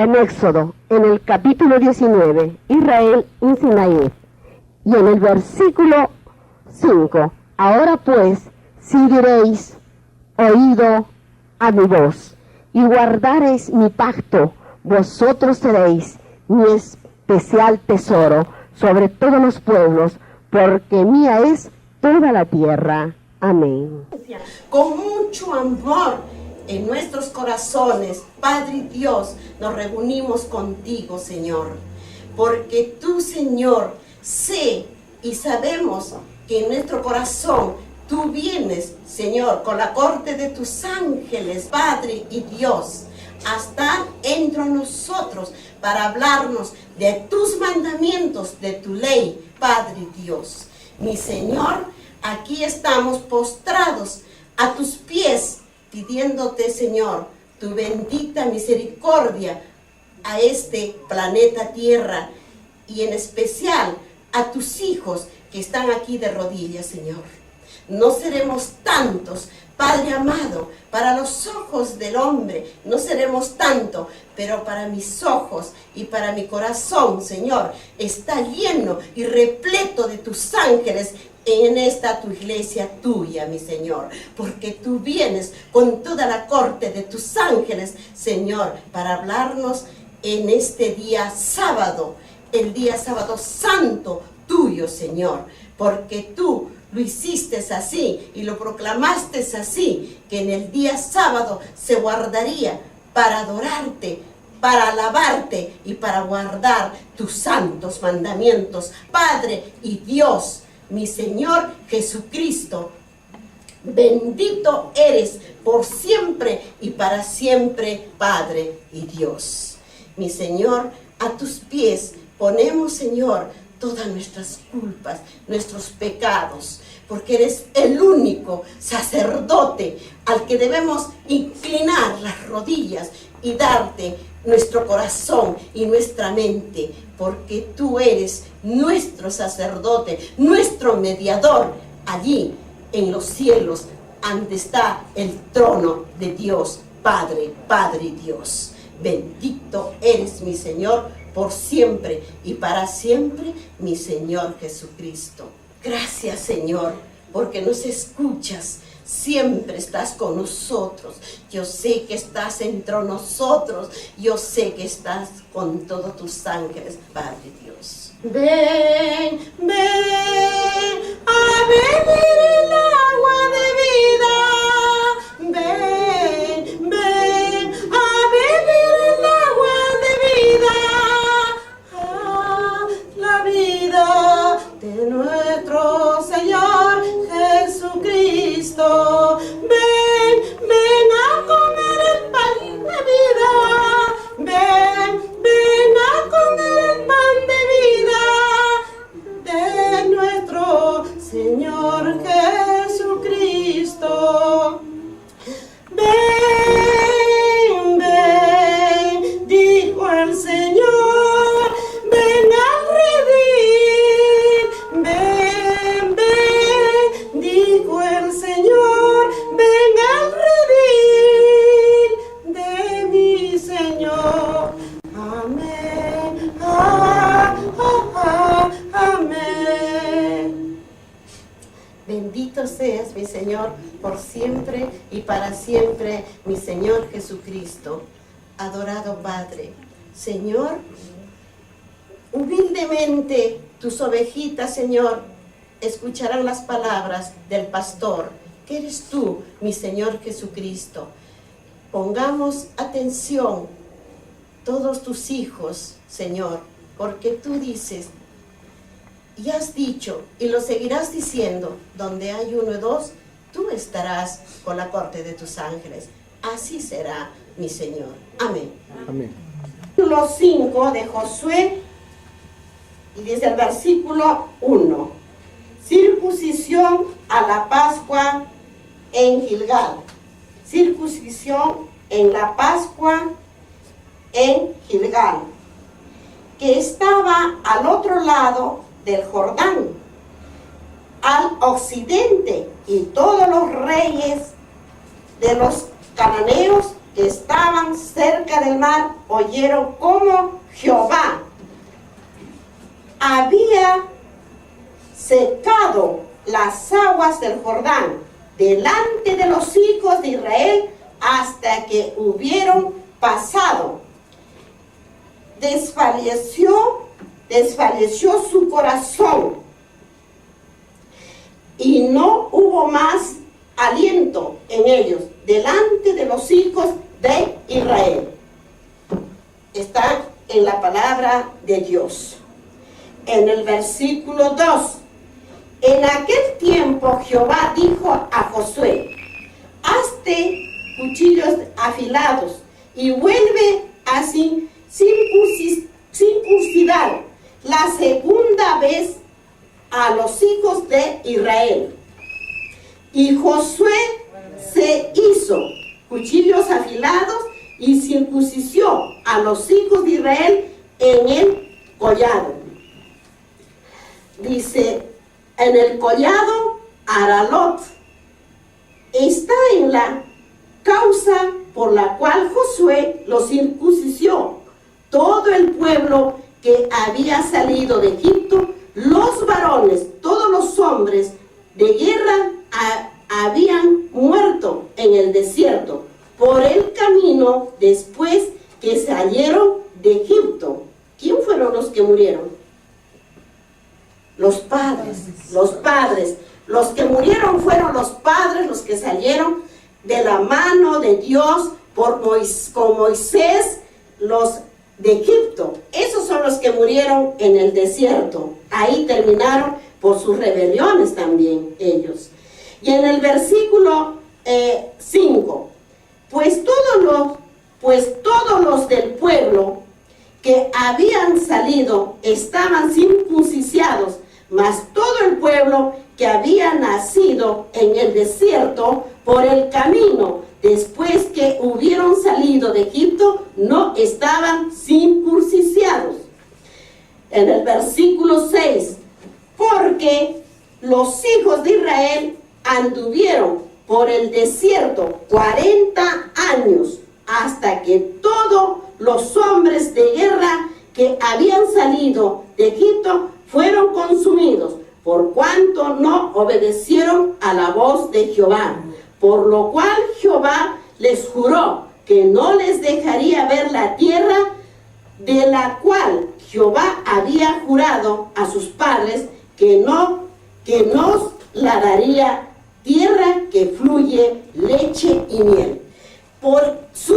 En Éxodo, en el capítulo 19, Israel en Sinaí, y en el versículo 5, ahora pues, si diréis, oído a mi voz, y guardareis mi pacto, vosotros seréis mi especial tesoro sobre todos los pueblos, porque mía es toda la tierra. Amén. Con mucho amor en nuestros corazones, Padre Dios, nos reunimos contigo, Señor, porque tú, Señor, sé y sabemos que en nuestro corazón tú vienes, Señor, con la corte de tus ángeles, Padre y Dios, a estar entre nosotros para hablarnos de tus mandamientos, de tu ley, Padre Dios. Mi Señor, aquí estamos postrados a tus pies, pidiéndote, Señor, tu bendita misericordia a este planeta Tierra y en especial a tus hijos que están aquí de rodillas, Señor. No seremos tantos, Padre amado, para los ojos del hombre, no seremos tanto, pero para mis ojos y para mi corazón, Señor, está lleno y repleto de tus ángeles en esta tu iglesia tuya, mi Señor, porque tú vienes con toda la corte de tus ángeles, Señor, para hablarnos en este día sábado, el día sábado santo tuyo, Señor, porque tú lo hiciste así y lo proclamaste así, que en el día sábado se guardaría para adorarte, para alabarte y para guardar tus santos mandamientos, Padre y Dios, mi Señor Jesucristo. Bendito eres por siempre y para siempre, Padre y Dios. Mi Señor, a tus pies ponemos, Señor, todas nuestras culpas, nuestros pecados, porque eres el único sacerdote al que debemos inclinar las rodillas y darte nuestro corazón y nuestra mente, porque tú eres nuestro sacerdote, nuestro mediador allí en los cielos, donde está el trono de Dios, Padre, Padre y Dios. Bendito eres, mi Señor, por siempre y para siempre, mi Señor Jesucristo. Gracias, Señor, porque nos escuchas. Siempre estás con nosotros. Yo sé que estás entre nosotros. Yo sé que estás con todos tus ángeles, Padre Dios. Ven, ven a beber el agua de vida. Ven, ven a beber el agua de vida. La vida de nuestro Señor Jesucristo. Ven, ven a comer el pan de vida. Ven, ven a comer el pan de vida de nuestro Señor Jesucristo. Ven, ven, dijo el Señor, ven al redil. Ven, ven, dijo el Señor, ven al redil de mi Señor. Amén, amén. Bendito seas, mi Señor, por siempre y para siempre, mi Señor Jesucristo. Adorado Padre, Señor, humildemente tus ovejitas, Señor, escucharán las palabras del pastor, que eres tú, mi Señor Jesucristo. Pongamos atención, todos tus hijos, Señor, porque tú dices, y has dicho, y lo seguirás diciendo, donde hay 1 y 2, tú estarás con la corte de tus ángeles. Así será, mi Señor. Amén. Amén. Capítulo 5 de Josué, y desde el versículo 1. Circuncisión a la Pascua en Gilgal. Circuncisión en la Pascua en Gilgal, que estaba al otro lado del Jordán, al occidente, y todos los reyes de los cananeos que estaban cerca del mar oyeron cómo Jehová había secado las aguas del Jordán delante de los hijos de Israel hasta que hubieron pasado. Desfalleció su corazón y no hubo más aliento en ellos delante de los hijos de Israel. Está en la palabra de Dios. En el versículo 2, en aquel tiempo Jehová dijo a Josué, hazte cuchillos afilados y vuelve a circuncidar la segunda vez a los hijos de Israel. Y Josué se hizo cuchillos afilados y circuncidó a los hijos de Israel en el collado. Dice, en el collado Aralot. Está en la causa por la cual Josué los circuncidó. Todo el pueblo que había salido de Egipto, los varones, todos los hombres de guerra habían muerto en el desierto por el camino después que salieron de Egipto. ¿Quién fueron los que murieron? Los padres. Los que murieron fueron los padres, los que salieron de la mano de Dios con Moisés, los de Egipto. Esos son los que murieron en el desierto. Ahí terminaron por sus rebeliones también ellos. Y en el versículo 5, pues todos los del pueblo que habían salido estaban circuncidados, mas todo el pueblo que había nacido en el desierto por el camino después que hubieron salido de Egipto no estaban circuncidados. En el versículo 6, porque los hijos de Israel anduvieron por el desierto 40 años hasta que todos los hombres de guerra que habían salido de Egipto fueron consumidos, por cuanto no obedecieron a la voz de Jehová. Por lo cual Jehová les juró que no les dejaría ver la tierra de la cual Jehová había jurado a sus padres que nos la daría, tierra que fluye leche y miel. Por su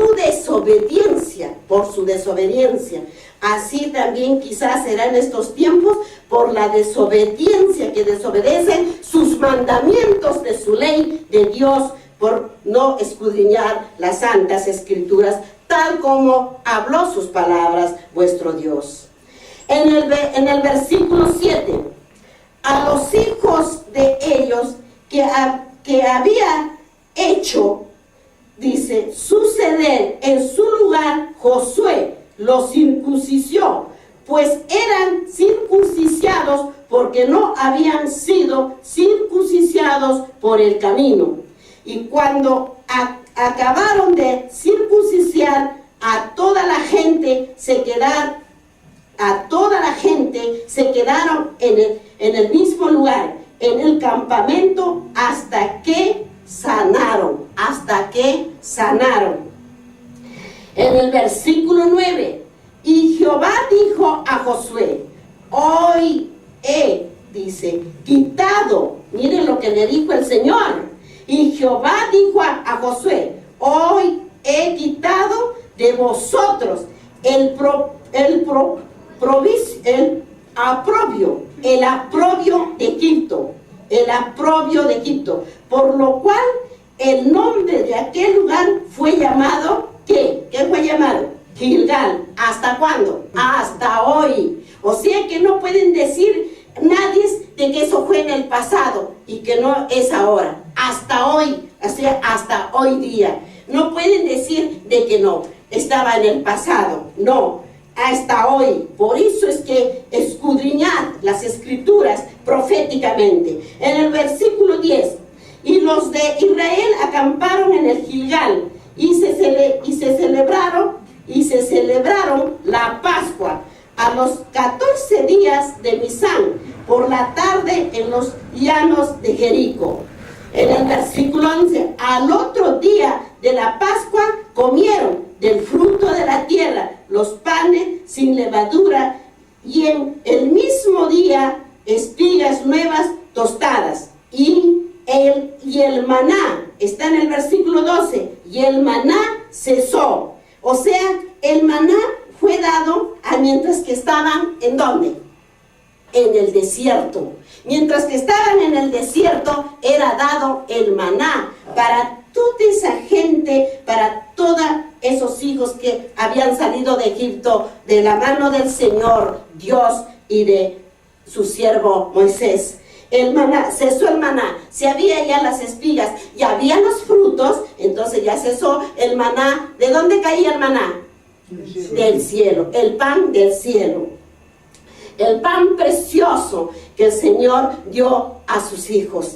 desobediencia. Así también quizás será en estos tiempos, por la desobediencia, que desobedecen sus mandamientos de su ley de Dios, por no escudriñar las santas escrituras, tal como habló sus palabras vuestro Dios. En el versículo 7, a los hijos de ellos que había hecho, dice, suceder en su lugar, Josué los circuncidó, pues eran circuncidados porque no habían sido circuncidados por el camino. Y cuando acabaron de circuncidar a toda la gente, se quedaron en el mismo lugar, en el campamento, hasta que sanaron. En el versículo 9, y Jehová dijo a Josué, hoy he dice, quitado. Miren lo que le dijo el Señor. Y Jehová dijo a Josué, hoy he quitado de vosotros el aprobio de Egipto, el aprobio de Egipto, por lo cual el nombre de aquel lugar fue llamado, ¿qué? ¿Qué fue llamado? Gilgal. ¿Hasta cuándo? Hasta hoy. O sea que no pueden decir nadie de que eso fue en el pasado y que no es ahora. Hasta hoy, o sea, hasta hoy día. No pueden decir de que no, estaba en el pasado. No, hasta hoy. Por eso es que escudriñad las escrituras proféticamente. En el versículo 10, y los de Israel acamparon en el Gilgal y se celebraron la Pascua a los 14 días de Nisán, por la tarde en los llanos de Jericó. En el versículo 11, al otro día de la Pascua comieron del fruto de la tierra los panes sin levadura, y en el mismo día espigas nuevas tostadas. Y el maná, está en el versículo 12, y el maná cesó. O sea, el maná fue dado mientras que estaban, ¿en dónde? En el desierto. Mientras que estaban en el desierto, era dado el maná para toda esa gente, para todos esos hijos que habían salido de Egipto, de la mano del Señor, Dios, y de su siervo Moisés. El maná, cesó el maná, si había ya las espigas y había los frutos, entonces ya cesó el maná. ¿De dónde caía el maná? Del cielo, el pan del cielo. El pan precioso que el Señor dio a sus hijos.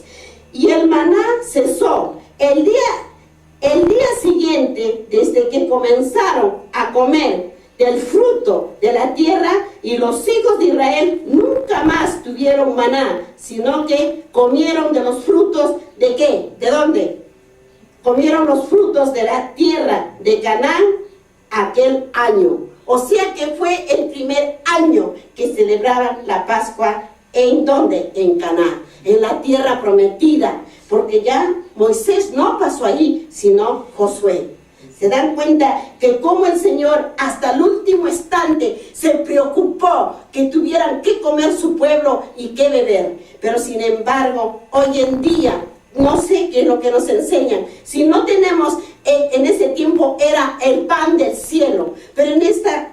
Y el maná cesó. El día siguiente, desde que comenzaron a comer del fruto de la tierra, y los hijos de Israel nunca más tuvieron maná, sino que comieron de los frutos ¿de qué? ¿De dónde? Comieron los frutos de la tierra de Canaán aquel año. O sea que fue el primer año que celebraban la Pascua. ¿En dónde? En Canaán, en la tierra prometida, porque ya Moisés no pasó ahí, sino Josué. ¿Se dan cuenta que como el Señor hasta el último instante se preocupó que tuvieran que comer su pueblo y que beber? Pero sin embargo, hoy en día, no sé qué es lo que nos enseñan. Si no tenemos, en ese tiempo era el pan del cielo, pero en esta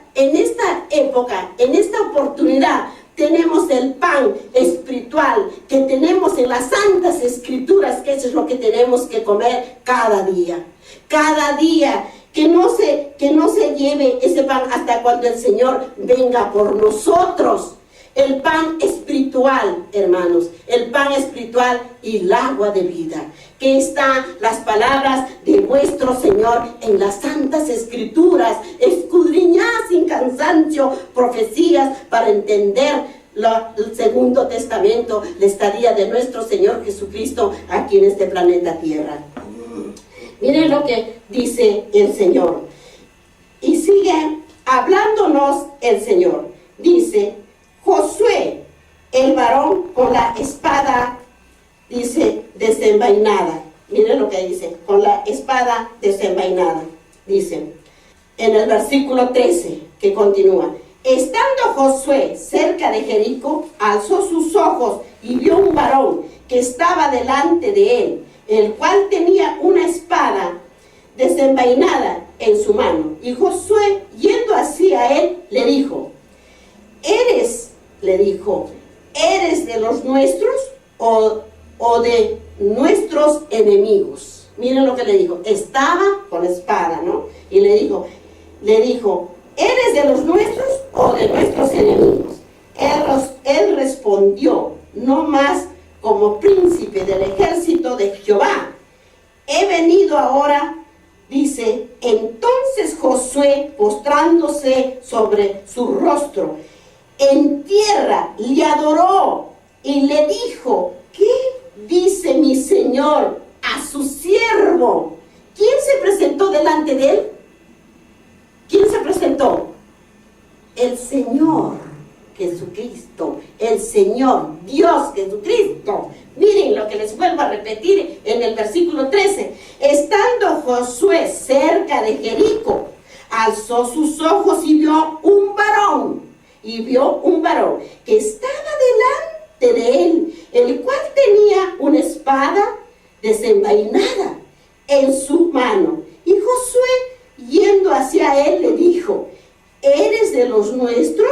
época, en esta oportunidad, tenemos el pan espiritual que tenemos en las santas escrituras, que eso es lo que tenemos que comer cada día. Cada día, que no se lleve ese pan hasta cuando el Señor venga por nosotros. El pan espiritual, hermanos, el pan espiritual y el agua de vida, que están las palabras de vuestro Señor en las santas escrituras. Escudriñad sin cansancio profecías para entender el Segundo Testamento, la estadía de nuestro Señor Jesucristo aquí en este planeta Tierra. Miren lo que dice el Señor. Y sigue hablándonos el Señor. Dice, Josué, el varón con la espada, dice, desenvainada. Miren lo que dice, con la espada desenvainada. Dice, en el versículo 13, que continúa. Estando Josué cerca de Jericó, alzó sus ojos y vio un varón que estaba delante de él, el cual tenía una espada desenvainada en su mano. Y Josué, yendo hacia él, le dijo, ¿eres de los nuestros o de nuestros enemigos? Miren lo que le dijo. Estaba con espada, ¿no? Y le dijo, ¿eres de los nuestros o de nuestros enemigos? Él respondió, no más como príncipe del ejército de Jehová. He venido ahora, dice. Entonces Josué, postrándose sobre su rostro en tierra, le adoró y le dijo, ¿qué dice mi señor a su siervo? ¿Quién se presentó delante de él? ¿Quién se presentó? El Señor. Jesucristo, el Señor, Dios Jesucristo. Miren lo que les vuelvo a repetir en el versículo 13. Estando Josué cerca de Jericó, alzó sus ojos y vio un varón que estaba delante de él, el cual tenía una espada desenvainada en su mano. Y Josué, yendo hacia él, le dijo: ¿eres de los nuestros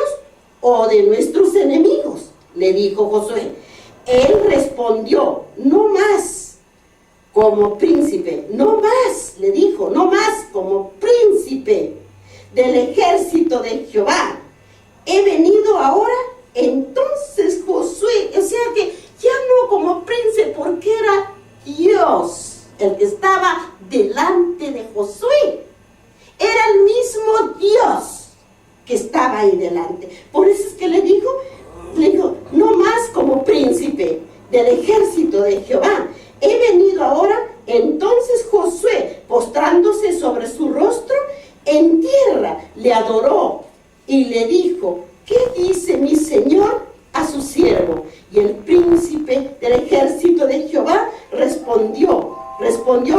o de nuestros enemigos? Le dijo Josué. Él respondió: no más como príncipe, no más, le dijo, no más como príncipe del ejército de Jehová. He venido ahora. Entonces Josué, o sea que ya no como príncipe, porque era Dios el que estaba delante de Josué. Era el mismo Dios que estaba ahí delante. Por eso es que le dijo, no más como príncipe del ejército de Jehová. He venido ahora. Entonces Josué, postrándose sobre su rostro en tierra, le adoró y le dijo: ¿qué dice mi señor a su siervo? Y el príncipe del ejército de Jehová respondió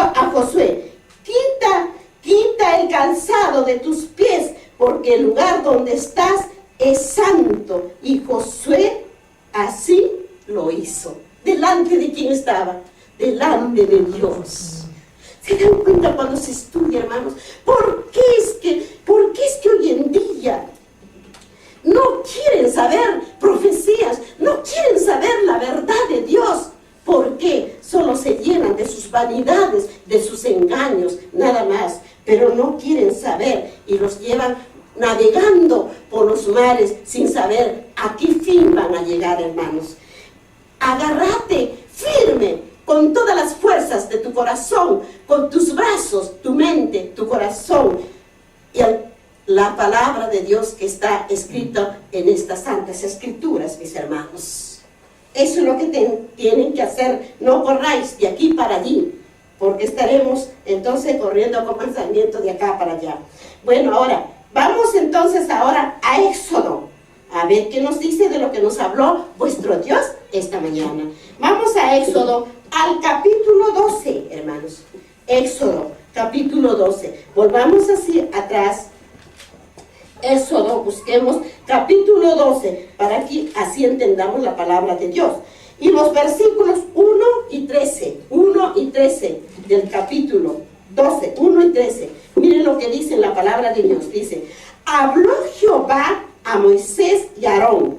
a Josué: quita el calzado de tus pies, porque el lugar donde estás es santo. Y Josué así lo hizo. ¿Delante de quién estaba? Delante de Dios. ¿Se dan cuenta cuando se estudia, hermanos? ¿Por qué es que hoy en día no quieren saber profecías, no quieren saber la verdad de Dios? ¿Por qué? Solo se llenan de sus vanidades, de sus engaños, nada más. Pero no quieren saber y los llevan navegando por los mares sin saber a qué fin van a llegar, hermanos. Agárrate firme con todas las fuerzas de tu corazón, con tus brazos, tu mente, tu corazón, y la palabra de Dios que está escrita en estas santas escrituras, mis hermanos. Eso es lo que tienen que hacer. No corráis de aquí para allí, porque estaremos entonces corriendo con pensamiento de acá para allá. Bueno, ahora, vamos entonces ahora a Éxodo, a ver qué nos dice de lo que nos habló vuestro Dios esta mañana. Vamos a Éxodo, al capítulo 12, hermanos. Éxodo, capítulo 12. Volvamos así atrás. Éxodo, busquemos capítulo 12, para que así entendamos la palabra de Dios. Y los versículos 1 y 13 del capítulo 12, 1 y 13. Miren lo que dice la palabra de Dios. Dice: habló Jehová a Moisés y a Aarón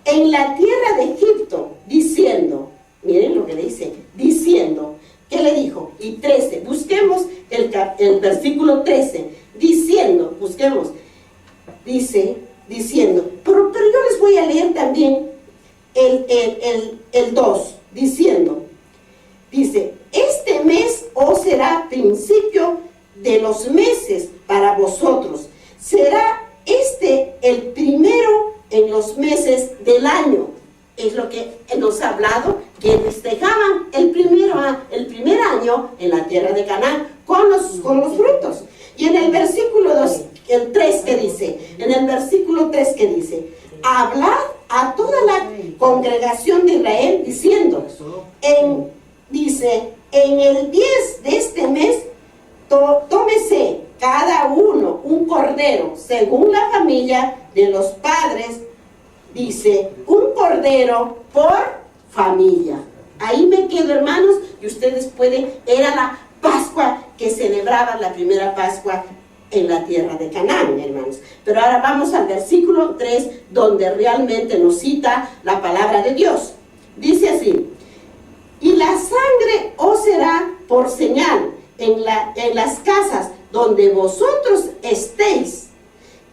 en la tierra de Egipto, diciendo, miren lo que dice, diciendo, ¿qué le dijo? Y 13, busquemos el versículo 13, diciendo, busquemos, dice, diciendo, pero yo les voy a leer también el 2, diciendo, dice: este mes os será principio de los meses para vosotros, será este el primero en los meses del año. Es lo que nos ha hablado, que festejaban el primer año en la tierra de Canaán con los frutos. Y en el versículo 2, el 3 que dice, en el versículo 3 que dice: hablad a toda la congregación de Israel diciendo, en el 10 de este mes tómese cada uno un cordero según la familia de los padres, dice, un cordero por familia. Ahí me quedo, hermanos, y ustedes pueden, era la Pascua que celebraban, la primera Pascua en la tierra de Canaán, hermanos. Pero ahora vamos al versículo 3, donde realmente nos cita la palabra de Dios. Dice así: y la sangre os será por señal en las casas donde vosotros estéis,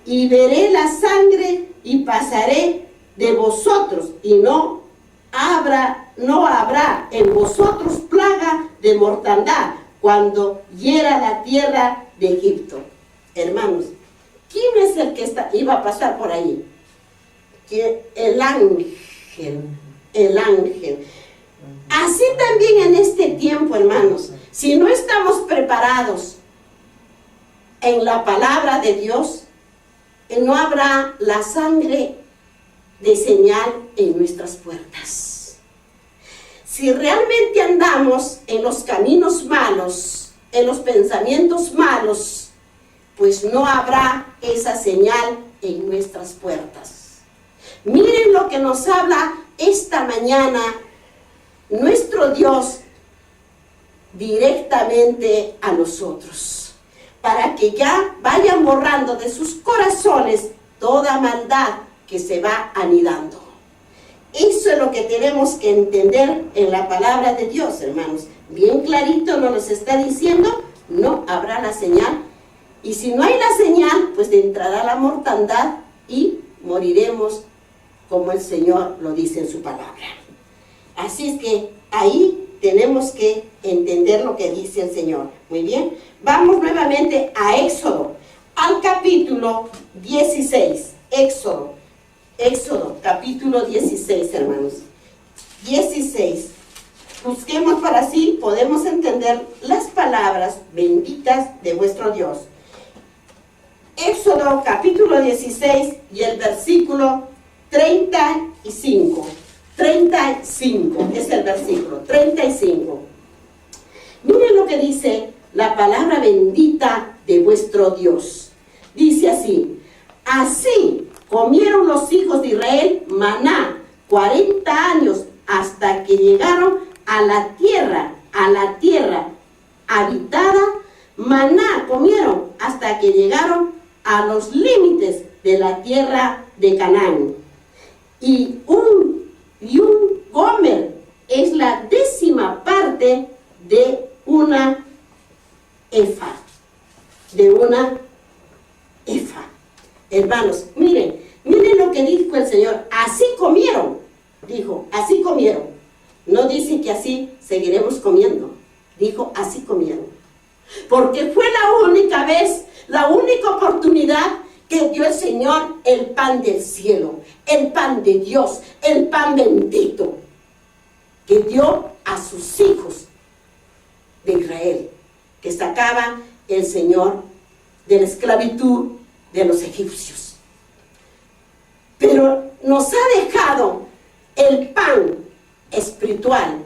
y veré la sangre y pasaré de vosotros, y no habrá en vosotros plaga de mortandad cuando hiera la tierra de Egipto. Hermanos, ¿quién es el que iba a pasar por ahí? El ángel. Así también en este tiempo, hermanos, si no estamos preparados en la palabra de Dios, no habrá la sangre de señal en nuestras puertas. Si realmente andamos en los caminos malos, en los pensamientos malos, pues no habrá esa señal en nuestras puertas. Miren lo que nos habla esta mañana nuestro Dios directamente a nosotros, para que ya vayan borrando de sus corazones toda maldad que se va anidando. Eso es lo que tenemos que entender en la palabra de Dios, hermanos. Bien clarito nos está diciendo, no habrá la señal. Y si no hay la señal, pues entrará la mortandad y moriremos como el Señor lo dice en su palabra. Así es que ahí tenemos que entender lo que dice el Señor. Muy bien, vamos nuevamente a Éxodo, al capítulo 16. Éxodo, capítulo 16, hermanos. 16. Busquemos para así podemos entender las palabras benditas de vuestro Dios. Éxodo, capítulo 16 y el versículo 35. 35 es el versículo, 35. Miren lo que dice la palabra bendita de vuestro Dios. Dice así: así comieron los hijos de Israel maná 40 años hasta que llegaron a la tierra habitada. Maná comieron hasta que llegaron a los límites de la tierra de Canaán. Y un gomer es la 10ª parte de una efa. Hermanos, miren lo que dijo el Señor. Así comieron. Dijo, así comieron. No dice que así seguiremos comiendo. Dijo, así comieron. Porque fue la única vez, la única oportunidad que dio el Señor el pan del cielo, el pan de Dios, el pan bendito, que dio a sus hijos de Israel, que sacaba el Señor de la esclavitud de los egipcios. Pero nos ha dejado el pan espiritual,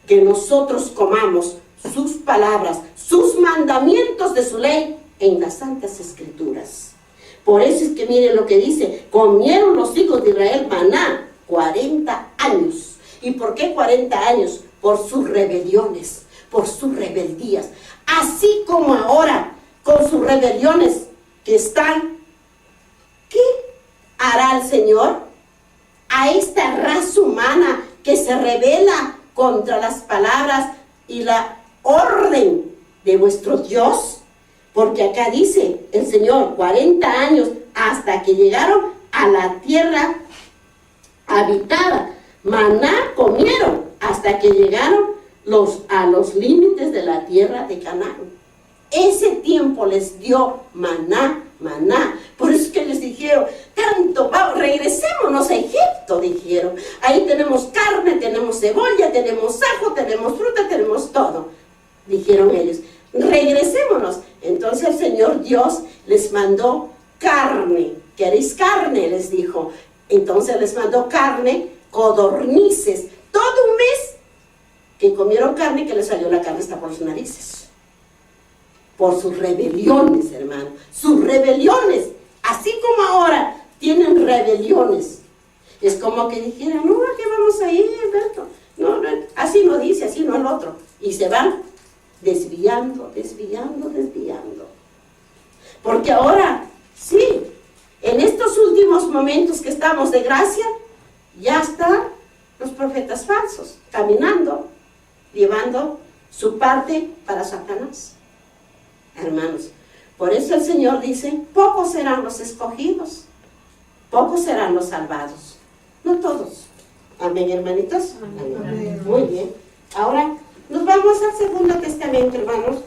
que nosotros comamos sus palabras, sus mandamientos de su ley en las Santas Escrituras. Por eso es que miren lo que dice: comieron los hijos de Israel maná 40 años. ¿Y por qué 40 años? Por sus rebeliones, por sus rebeldías. Así como ahora, con sus rebeliones que están, ¿qué hará el Señor a esta raza humana que se rebela contra las palabras y la orden de vuestro Dios? Porque acá dice el Señor, 40 años hasta que llegaron a la tierra habitada. Maná comieron hasta que llegaron a los límites de la tierra de Canaán. Ese tiempo les dio maná. Por eso es que les dijeron, regresémonos a Egipto, dijeron. Ahí tenemos carne, tenemos cebolla, tenemos ajo, tenemos fruta, tenemos todo. Dijeron ellos, regresémonos. Entonces el Señor Dios les mandó carne. ¿Queréis carne?, les dijo. Entonces les mandó carne, codornices. Todo un mes que comieron carne, que les salió la carne hasta por las narices. Por sus rebeliones, hermano. Sus rebeliones. Así como ahora tienen rebeliones. Es como que dijeran, no, ¿a qué vamos a ir, Alberto? No, así no dice, así no el otro. Y se van desviando. Porque ahora, sí, en estos últimos momentos que estamos de gracia, ya están los profetas falsos caminando, llevando su parte para Satanás. Hermanos, por eso el Señor dice, pocos serán los escogidos, pocos serán los salvados, no todos. Amén, hermanitos. Amén. Muy bien. Ahora nos vamos al Segundo Testamento, hermanos.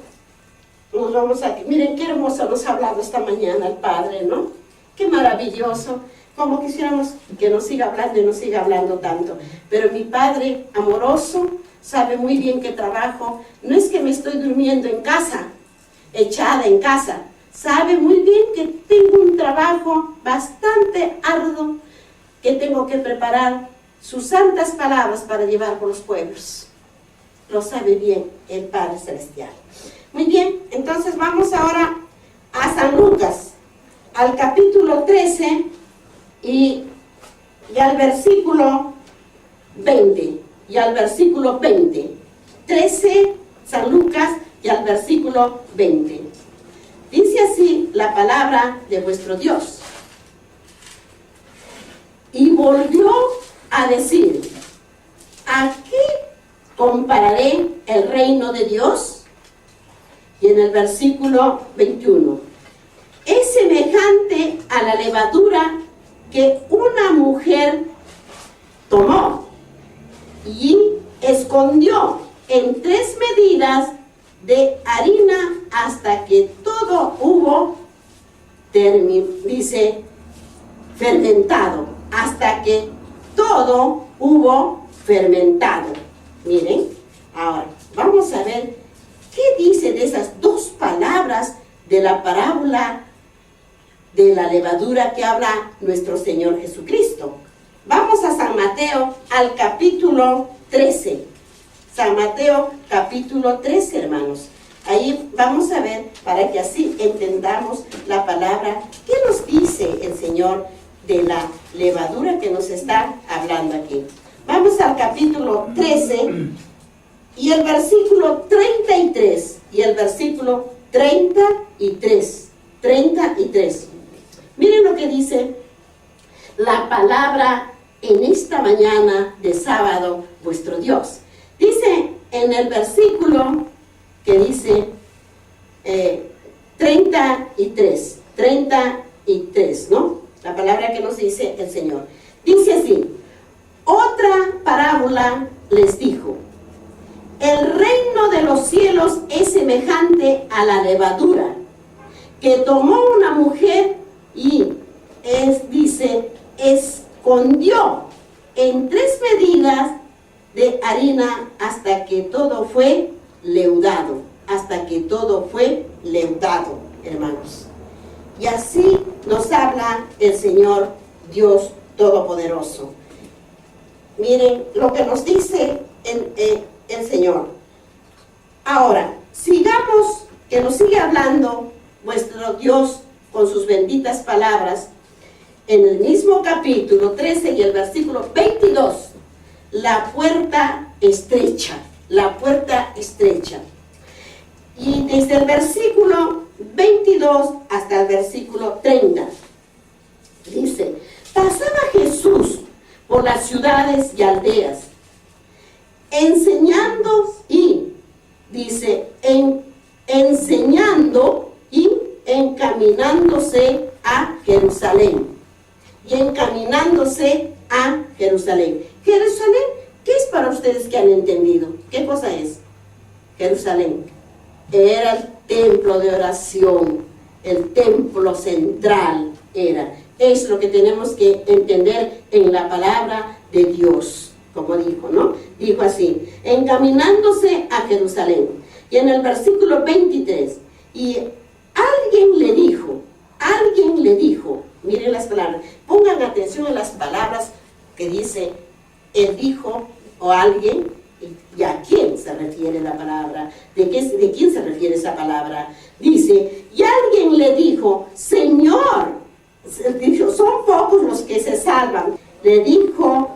Nos vamos a... Miren qué hermoso nos ha hablado esta mañana el Padre, ¿no? Qué maravilloso. Como quisiéramos que nos siga hablando y nos siga hablando tanto. Pero mi Padre amoroso sabe muy bien que trabajo. No es que me estoy durmiendo en casa, echada en casa. Sabe muy bien que tengo un trabajo bastante arduo, que tengo que preparar sus santas palabras para llevar por los pueblos. Lo sabe bien el Padre Celestial. Muy bien, entonces vamos ahora a San Lucas, al capítulo 13 y al versículo 20. Y al versículo 20. 13, San Lucas, y al versículo 20. Dice así la palabra de vuestro Dios. Y volvió a decir: ¿a qué compararé el reino de Dios? Y en el versículo 21. Es semejante a la levadura que una mujer tomó y escondió en 3 medidas de harina hasta que todo hubo fermentado, hasta que todo hubo fermentado. Miren, ahora vamos a ver qué dice de esas 2 palabras de la parábola de la levadura que habla nuestro Señor Jesucristo. Vamos a San Mateo, al capítulo 13. San Mateo, capítulo 13, hermanos. Ahí vamos a ver, para que así entendamos la palabra. ¿Qué nos dice el Señor de la levadura que nos está hablando aquí? Vamos al capítulo 13 y el versículo 33 y el versículo 33. 33. Miren lo que dice la palabra en esta mañana de sábado, vuestro Dios. Dice en el versículo que dice 33, ¿no? La palabra que nos dice el Señor. Dice así: otra parábola les dijo: el reino de los cielos es semejante a la levadura que tomó una mujer y escondió en 3 medidas de harina hasta que todo fue leudado. Hasta que todo fue leudado, hermanos. Y así nos habla el Señor Dios Todopoderoso. Miren lo que nos dice el Señor. Ahora, sigamos, que nos sigue hablando vuestro Dios con sus benditas palabras en el mismo capítulo 13 y el versículo 22. La puerta estrecha, la puerta estrecha. Y desde el versículo 22 hasta el versículo 30 dice: pasaba Jesús por las ciudades y aldeas, enseñando y encaminándose a Jerusalén. Y encaminándose a Jerusalén. ¿Jerusalén? ¿Qué es para ustedes que han entendido? ¿Qué cosa es? Jerusalén. Era el templo de oración, el templo central era. Es lo que tenemos que entender en la palabra de Dios, como dijo, ¿no? Dijo así: encaminándose a Jerusalén. Y en el versículo 23, y alguien le dijo, miren las palabras, pongan atención a las palabras que dice él dijo o alguien, y a quién se refiere la palabra, de quién se refiere esa palabra. Dice: y alguien le dijo: Señor, son pocos los que se salvan. Le dijo,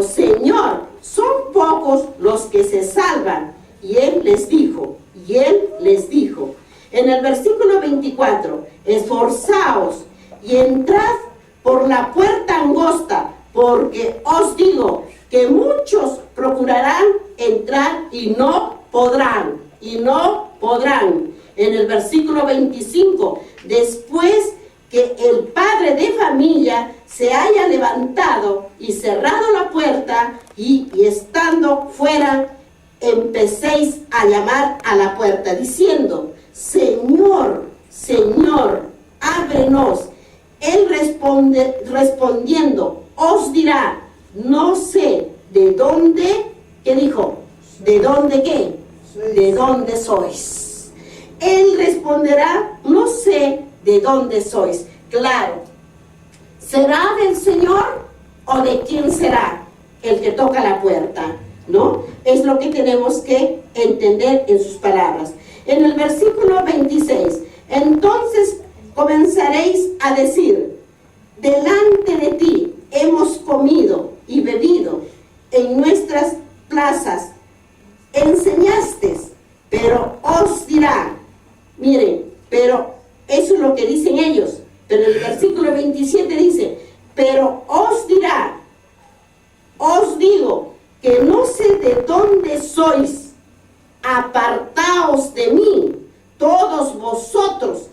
Señor, son pocos los que se salvan. Y él les dijo, en el versículo 24, esforzaos y entrad por la puerta angosta, porque os digo que muchos procurarán entrar y no podrán. En el versículo 25, después que el padre de familia se haya levantado y cerrado la puerta y estando fuera, empecéis a llamar a la puerta diciendo: Señor, Señor, ábrenos. Él respondiendo os dirá: no sé de dónde, ¿qué dijo? ¿De dónde qué? ¿De dónde sois? Él responderá: no sé de dónde sois. Claro, ¿Será del Señor o de quién será el que toca la puerta? ¿No? Es lo que tenemos que entender en sus palabras. En el versículo 26, entonces comenzaréis a decir, delante de ti hemos comido y bebido en nuestras plazas, enseñaste, pero os dirá, miren, pero eso es lo que dicen ellos, pero el versículo 27 dice, pero os dirá, os digo que no sé de dónde sois, apartaos de mí, todos vosotros,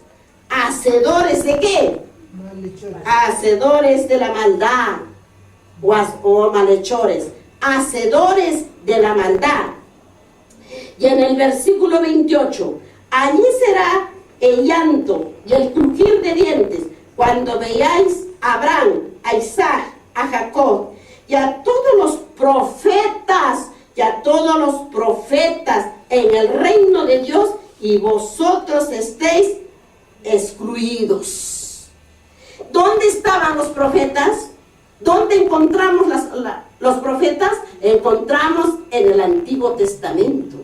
hacedores de qué, hacedores de la maldad, o malhechores, hacedores de la maldad. Y en el versículo 28, allí será el llanto y el crujir de dientes cuando veáis a Abraham, a Isaac, a Jacob y a todos los profetas en el reino de Dios, y vosotros estéis excluidos. ¿Dónde estaban los profetas? ¿Dónde encontramos los profetas? Encontramos en el Antiguo Testamento.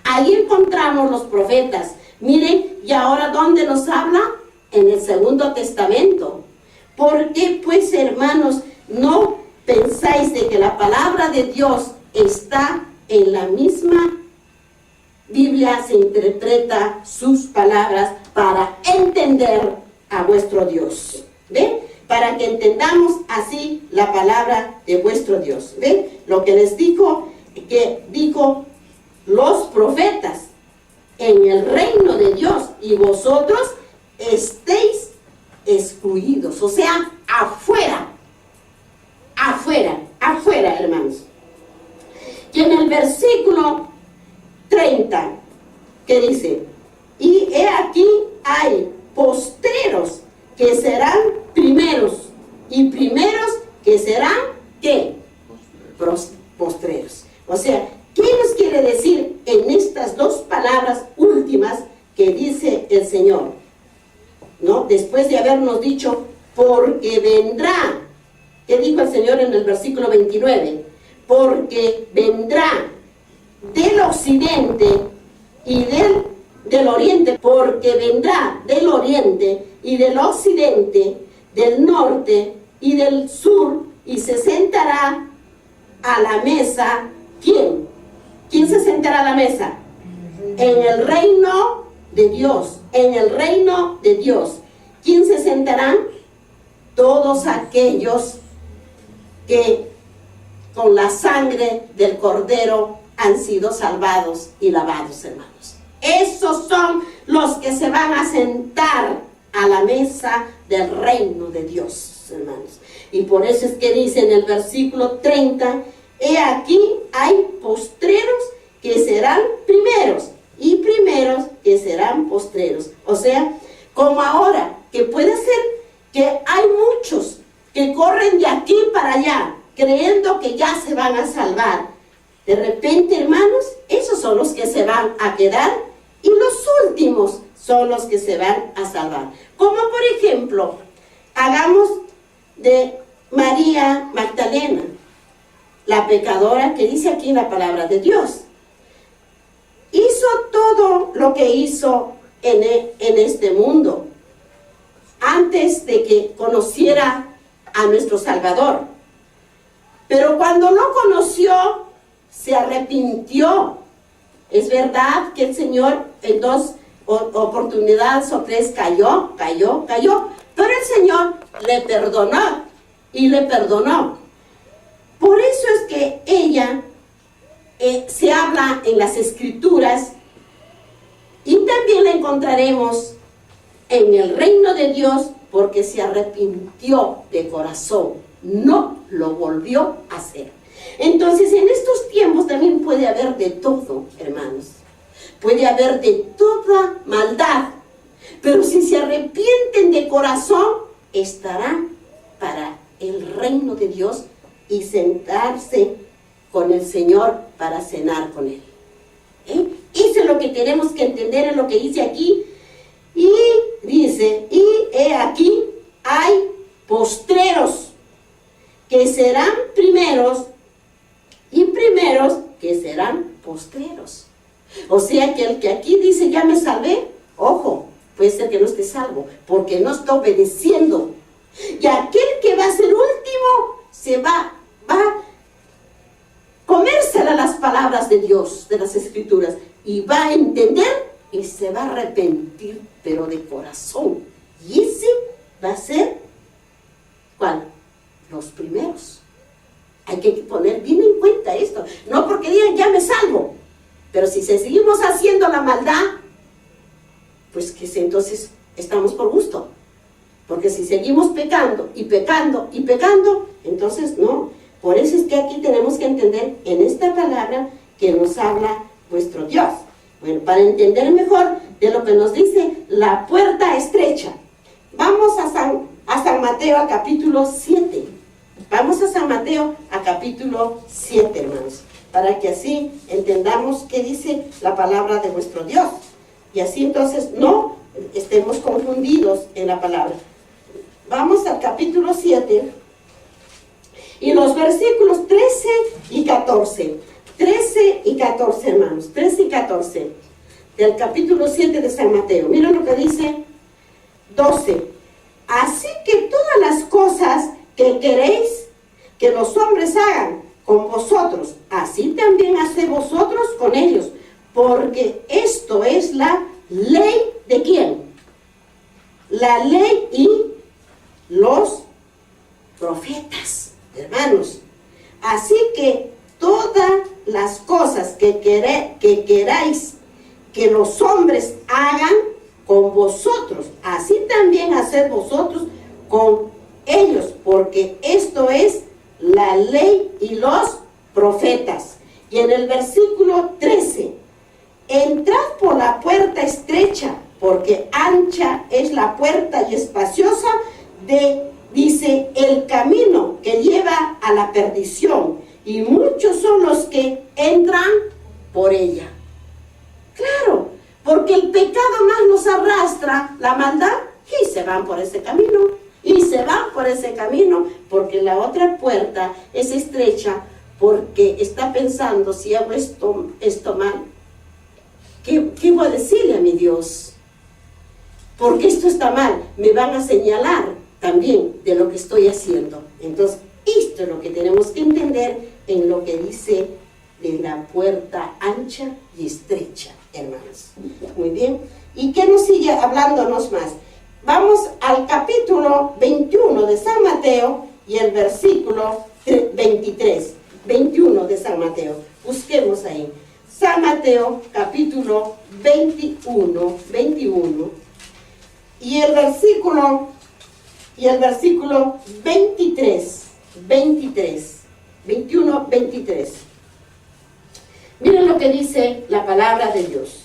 Ahí encontramos los profetas. Miren, y ahora ¿dónde nos habla? En el Segundo Testamento. ¿Por qué, pues, hermanos, no pensáis de que la palabra de Dios está en la misma Biblia? Se interpreta sus palabras para entender a vuestro Dios. ¿Ven? Para que entendamos así la palabra de vuestro Dios. ¿Ven? Lo que les dijo, que dijo los profetas en el reino de Dios, y vosotros estéis excluidos, o sea, afuera, hermanos. Y en el versículo 30, que dice, y he aquí hay postreros que serán primeros, y primeros que serán, ¿qué? Postreros. O sea, ¿qué nos quiere decir en estas dos palabras últimas que dice el Señor? ¿No? Después de habernos dicho, porque vendrá. ¿Qué dijo el Señor en el versículo 29? Porque vendrá del occidente y del oriente, porque vendrá del oriente y del occidente, del norte y del sur, y se sentará a la mesa. ¿Quién? ¿Quién se sentará a la mesa? En el reino de Dios, en el reino de Dios. ¿Quién se sentarán? Todos aquellos que con la sangre del Cordero han sido salvados y lavados, hermanos. Esos son los que se van a sentar a la mesa del reino de Dios, hermanos. Y por eso es que dice en el versículo 30, he aquí hay postreros que serán primeros, y primeros que serán postreros. O sea, como ahora, que puede ser que hay muchos que corren de aquí para allá, creyendo que ya se van a salvar. De repente, hermanos, esos son los que se van a quedar, y los últimos son los que se van a salvar. Como por ejemplo, hagamos de María Magdalena, la pecadora que dice aquí la palabra de Dios. Hizo todo lo que hizo en este mundo antes de que conociera a nuestro Salvador. Pero cuando lo conoció, se arrepintió. Es verdad que el Señor en dos oportunidades o tres cayó, pero el Señor le perdonó y le perdonó. Por eso es que ella se habla en las Escrituras, y también la encontraremos en el reino de Dios, porque se arrepintió de corazón, no lo volvió a hacer. Entonces, en estos tiempos también puede haber de todo, hermanos. Puede haber de toda maldad, pero si se arrepienten de corazón, estarán para el reino de Dios y sentarse con el Señor para cenar con Él. Eso es lo que tenemos que entender en lo que dice aquí. Y dice, y he aquí hay postreros, que serán primeros, y primeros que serán postreros. O sea que el que aquí dice ya me salvé, ojo, puede ser que no esté salvo, porque no está obedeciendo. Y aquel que va a ser último, se va a comérsela las palabras de Dios, de las Escrituras, y va a entender y se va a arrepentir, pero de corazón. Y ese va a ser, ¿cuál? Los primeros. Hay que poner bien en cuenta esto. No porque digan ya me salvo, pero si seguimos haciendo la maldad, pues que entonces estamos por gusto. Porque si seguimos pecando y pecando y pecando, entonces no. Por eso es que aquí tenemos que entender en esta palabra que nos habla nuestro Dios. Bueno, para entender mejor de lo que nos dice la puerta estrecha, vamos a San Mateo a capítulo 7. Vamos a San Mateo a capítulo 7, hermanos, para que así entendamos qué dice la palabra de nuestro Dios. Y así entonces no estemos confundidos en la palabra. Vamos al capítulo 7 y los versículos 13 y 14. 13 y 14, hermanos, 13 y 14 del capítulo 7 de San Mateo. Miren lo que dice 12. Así que todas las cosas que queréis que los hombres hagan con vosotros, así también haced vosotros con ellos, porque esto es la ley de ¿quién? La ley y los profetas, hermanos. Así que todas las cosas que queráis que los hombres hagan con vosotros, así también haced vosotros con ellos, porque esto es la ley y los profetas. Y en el versículo 13, entrad por la puerta estrecha, porque ancha es la puerta y espaciosa dice, el camino que lleva a la perdición, y muchos son los que entran por ella. Claro, porque el pecado más nos arrastra, la maldad, y se van por ese camino. Y se van por ese camino, porque la otra puerta es estrecha, porque está pensando, si hago esto mal, ¿qué voy a decirle a mi Dios? Porque esto está mal, me van a señalar también de lo que estoy haciendo. Entonces, esto es lo que tenemos que entender en lo que dice de la puerta ancha y estrecha, hermanos. Muy bien. ¿Y qué nos sigue hablándonos más? Vamos al capítulo 21 de San Mateo y el versículo 23. 21 de San Mateo. Busquemos ahí. San Mateo, capítulo 21. Y el versículo 23. 21, 23. Miren lo que dice la palabra de Dios.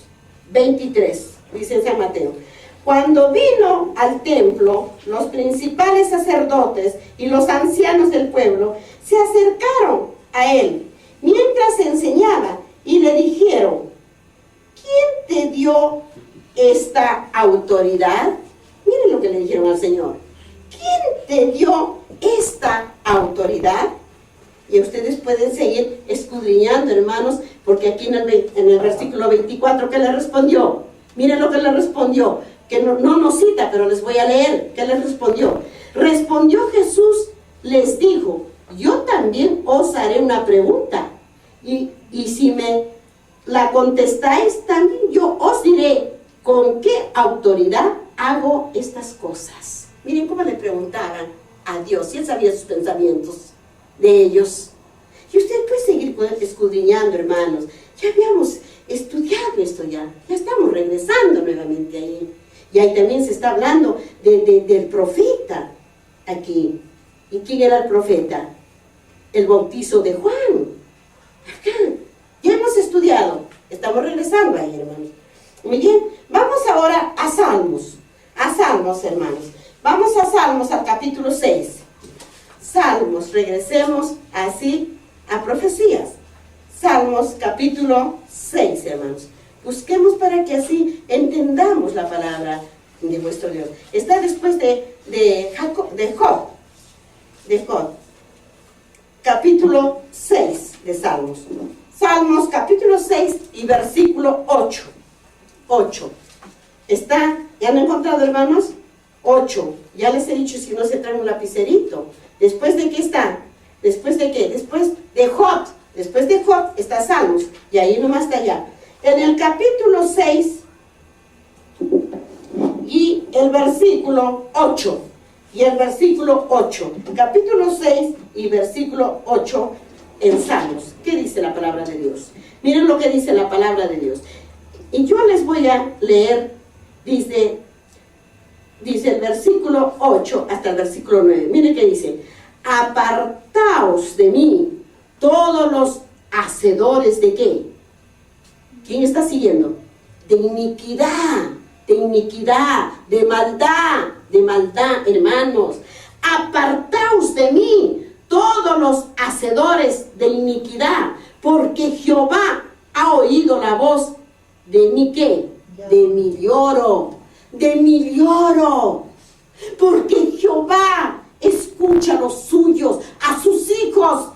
23, dice San Mateo. Cuando vino al templo, los principales sacerdotes y los ancianos del pueblo se acercaron a él mientras enseñaba y le dijeron, ¿quién te dio esta autoridad? Miren lo que le dijeron al Señor. ¿Quién te dio esta autoridad? Y ustedes pueden seguir escudriñando, hermanos, porque aquí en el versículo 24, ¿qué le respondió? Miren lo que le respondió, que no nos cita, pero les voy a leer. ¿Qué les respondió? Respondió Jesús, les dijo, yo también os haré una pregunta, y si me la contestáis, también yo os diré con qué autoridad hago estas cosas. Miren cómo le preguntaban a Dios, y él sabía sus pensamientos de ellos. Y usted puede seguir escudriñando, hermanos. Ya habíamos estudiado esto ya estamos regresando nuevamente ahí. Y ahí también se está hablando del profeta aquí. ¿Y quién era el profeta? El bautizo de Juan. Acá, ya hemos estudiado, estamos regresando ahí, hermanos. Muy bien, vamos ahora a Salmos, hermanos. Vamos a Salmos, al capítulo 6. Salmos, regresemos así a profecías. Salmos, capítulo 6, hermanos. Busquemos para que así entendamos la palabra de vuestro Dios. Está después de Job, capítulo 6 de Salmos. Salmos capítulo 6 y versículo 8. 8. ¿Está? ¿Ya han encontrado, hermanos? 8. Ya les he dicho, si no se traen un lapicerito. ¿Después de qué está? ¿Después de qué? Después de Job. Después de Job está Salmos. Y ahí nomás está allá. En el capítulo 6 y el versículo 8. Y el versículo 8. Capítulo 6 y versículo 8 en Salmos. ¿Qué dice la palabra de Dios? Miren lo que dice la palabra de Dios. Y yo les voy a leer, dice el versículo 8 hasta el versículo 9. Miren qué dice. Apartaos de mí, todos los hacedores de qué. ¿Quién está siguiendo? De iniquidad, de maldad, hermanos. Apartaos de mí, todos los hacedores de iniquidad, porque Jehová ha oído la voz de mi qué, de mi lloro, porque Jehová escucha a los suyos, a sus hijos,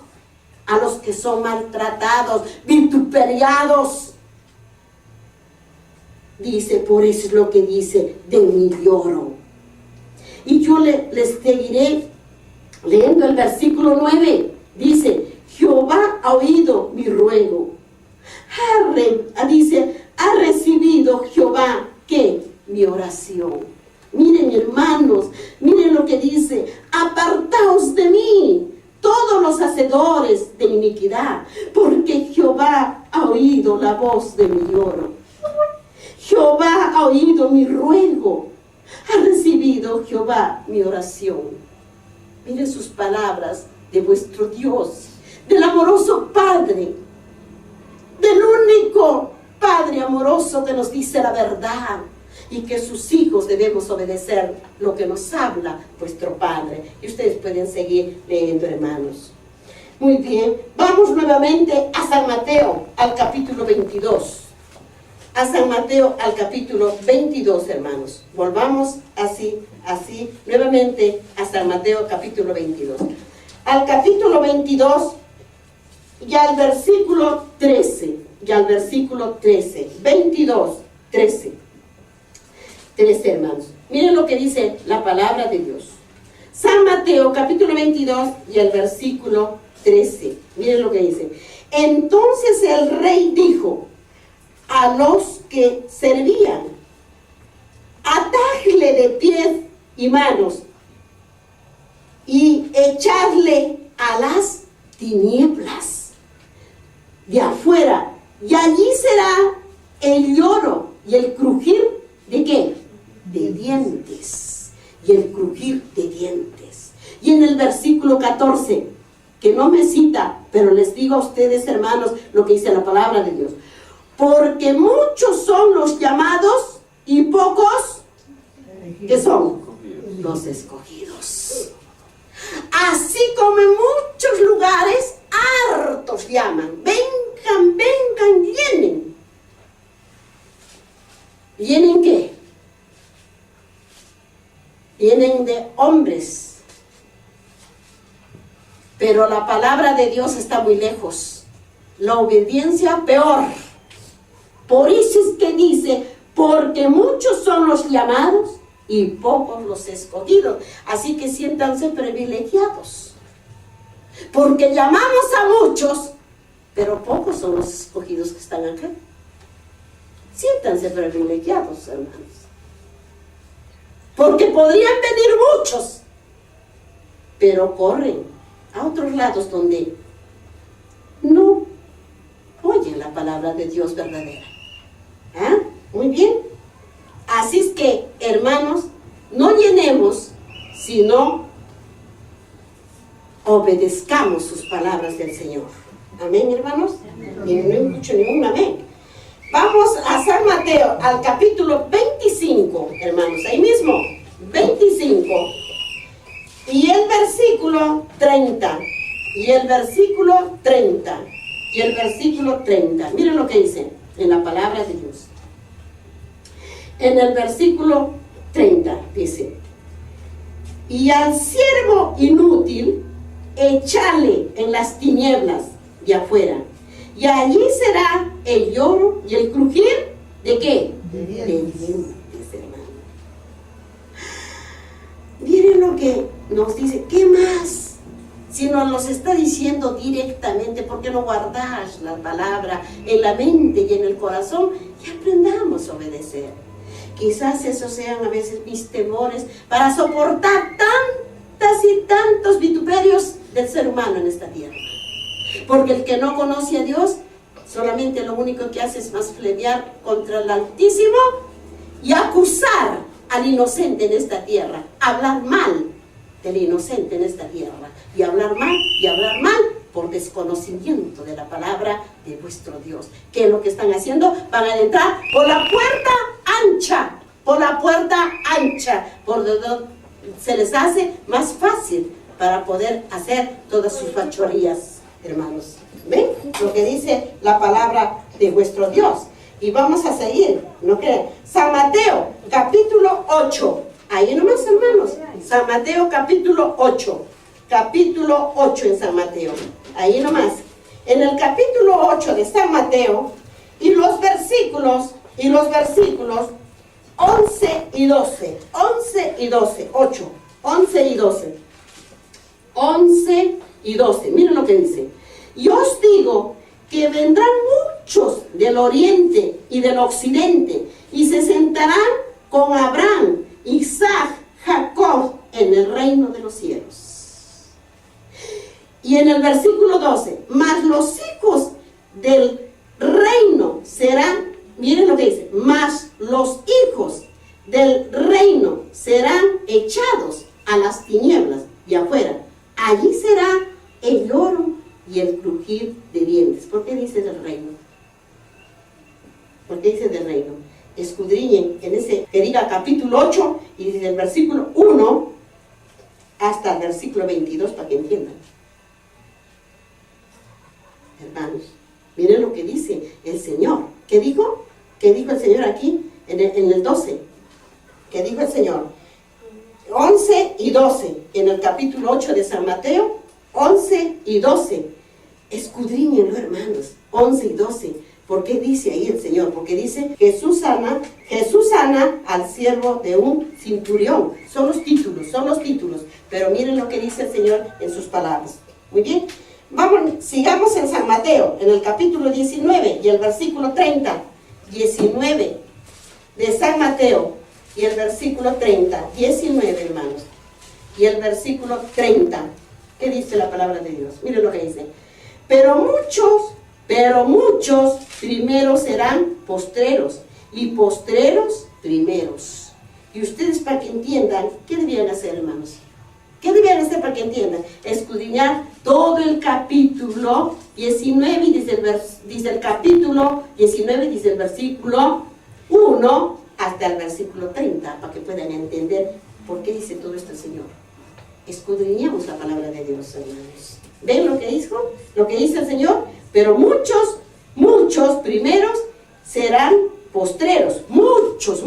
a los que son maltratados, vituperiados. Dice, por eso es lo que dice, de mi lloro. Y yo les seguiré leyendo el versículo 9. Dice, Jehová ha oído mi ruego. Ha recibido Jehová, ¿qué? Mi oración. Miren, hermanos, miren lo que dice. Apartaos de mí, todos los hacedores de iniquidad, porque Jehová ha oído la voz de mi lloro. Jehová ha oído mi ruego. Ha recibido Jehová mi oración. Miren sus palabras de vuestro Dios, del amoroso Padre, del único Padre amoroso que nos dice la verdad y que sus hijos debemos obedecer lo que nos habla vuestro Padre. Y ustedes pueden seguir leyendo, hermanos. Muy bien, vamos nuevamente a San Mateo, al capítulo 22. A San Mateo, al capítulo 22, hermanos. Volvamos así, nuevamente a San Mateo, capítulo 22. Al capítulo 22 y al versículo 13. 22, 13. 13, hermanos. Miren lo que dice la palabra de Dios. San Mateo, capítulo 22 y el versículo 13. Miren lo que dice. Entonces el rey dijo a los que servían, atadle de pies y manos y echadle a las tinieblas de afuera, y allí será el lloro y el crujir de qué, de dientes, y el crujir de dientes. Y en el versículo 14, que no me cita, pero les digo a ustedes, hermanos, lo que dice la palabra de Dios. Porque muchos son los llamados y pocos, ¿qué son? Los escogidos. Así como en muchos lugares, hartos llaman. Vengan, vienen. ¿Vienen qué? Vienen de hombres. Pero la palabra de Dios está muy lejos. La obediencia peor. Por eso es que dice, porque muchos son los llamados y pocos los escogidos. Así que siéntanse privilegiados. Porque llamamos a muchos, pero pocos son los escogidos que están acá. Siéntanse privilegiados, hermanos. Porque podrían venir muchos, pero corren a otros lados donde no oyen la palabra de Dios verdadera. ¿Ah? Muy bien. Así es que, hermanos, no llenemos, sino obedezcamos sus palabras del Señor. Amén, hermanos. Y no escucho ningún amén. Vamos a San Mateo, al capítulo 25, hermanos, ahí mismo, 25, y el versículo 30, y el versículo 30, y el versículo 30. Miren lo que dice en la palabra de Dios. En el versículo 30 dice: y al siervo inútil échale en las tinieblas de afuera, y allí será el lloro y el crujir ¿de qué? De dientes, hermano. Miren lo que nos dice. ¿Qué más? Si nos los está diciendo directamente, ¿por qué no guardas la palabra en la mente y en el corazón y aprendamos a obedecer? Quizás esos sean a veces mis temores para soportar tantas y tantos vituperios del ser humano en esta tierra. Porque el que no conoce a Dios, solamente lo único que hace es más plebear contra el Altísimo y acusar al inocente en esta tierra, hablar mal del inocente en esta tierra, y hablar mal por desconocimiento de la palabra de vuestro Dios. ¿Qué es lo que están haciendo? Van a entrar por la puerta ancha, por donde se les hace más fácil para poder hacer todas sus fechorías, hermanos. ¿Ven lo que dice la palabra de vuestro Dios? Y vamos a seguir, ¿no creen? San Mateo, capítulo 8. Ahí nomás, hermanos. San Mateo, capítulo 8. Capítulo 8 en San Mateo. Ahí nomás. En el capítulo 8 de San Mateo, y los versículos 11 y 12. 11 y 12. 8. 11 y 12. 11 y 12. Miren lo que dice. Y os digo que vendrán muchos del oriente y del occidente, y se sentarán con Abraham, Isaac, Jacob en el reino de los cielos. Y en el versículo 12, mas los hijos del reino serán, miren lo que dice, mas los hijos del reino serán echados a las tinieblas y afuera. Allí será el lloro y el crujir de dientes. ¿Por qué dice del reino? ¿Por qué dice del reino? Escudriñen en ese, que diga capítulo 8, y desde el versículo 1 hasta el versículo 22 para que entiendan. Hermanos, miren lo que dice el Señor. ¿Qué dijo? ¿Qué dijo el Señor aquí en el 12? ¿Qué dijo el Señor? 11 y 12 en el capítulo 8 de San Mateo. 11 y 12. Escudriñenlo, hermanos. 11 y 12. ¿Por qué dice ahí el Señor? Porque dice Jesús sana al siervo de un centurión. Son los títulos. Pero miren lo que dice el Señor en sus palabras. Muy bien. Sigamos en San Mateo, en el capítulo 19 y el versículo 30. 19 de San Mateo y el versículo 30. 19, hermanos. Y el versículo 30. ¿Qué dice la palabra de Dios? Miren lo que dice. Pero muchos primeros serán postreros, y postreros primeros. Y ustedes, para que entiendan, ¿qué debían hacer, hermanos? ¿Qué debían hacer para que entiendan? Escudriñar todo el capítulo 19, dice el capítulo 19, dice el versículo 1 hasta el versículo 30, para que puedan entender por qué dice todo esto el Señor. Escudriñamos la palabra de Dios, hermanos. ¿Ven lo que dijo? Lo que dice el Señor. Pero muchos primeros serán postreros. Muchos.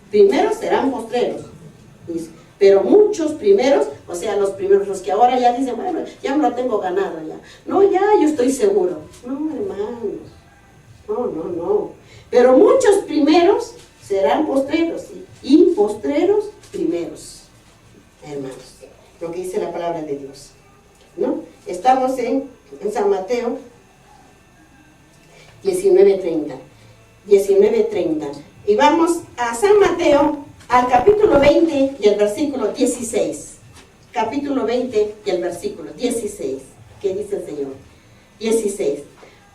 Primeros serán postreros. Dice, pero muchos primeros, o sea, los primeros, los que ahora ya dicen, bueno, ya me lo tengo ganado ya. No, ya, yo estoy seguro. No, hermanos. No. Pero muchos primeros serán postreros, y postreros primeros. Hermanos, lo que dice la palabra de Dios, ¿no? Estamos en San Mateo 19:30. Y vamos a San Mateo, al capítulo 20 y el versículo 16. Capítulo 20 y el versículo 16. ¿Qué dice el Señor? 16.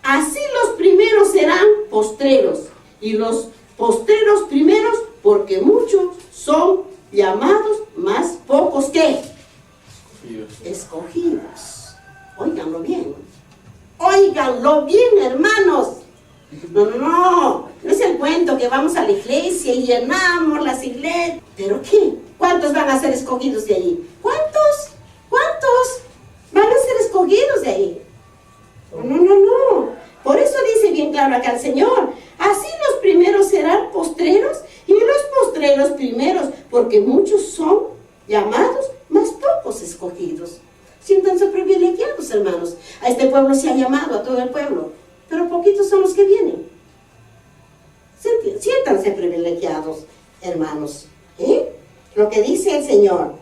Así los primeros serán postreros, y los postreros primeros, porque muchos son llamados, más pocos que escogidos. Óiganlo bien, hermanos. No es el cuento que vamos a la iglesia y llenamos las iglesias. ¿Pero qué? ¿Cuántos van a ser escogidos de ahí? ¿Cuántos van a ser escogidos de ahí? No. Por eso dice bien claro acá el Señor. Así los primeros serán postreros, y los postreros primeros, porque muchos son llamados, mas pocos escogidos. Siéntanse privilegiados, hermanos. A este pueblo se ha llamado, a todo el pueblo, pero poquitos son los que vienen. Siéntanse privilegiados, hermanos. Lo que dice el Señor,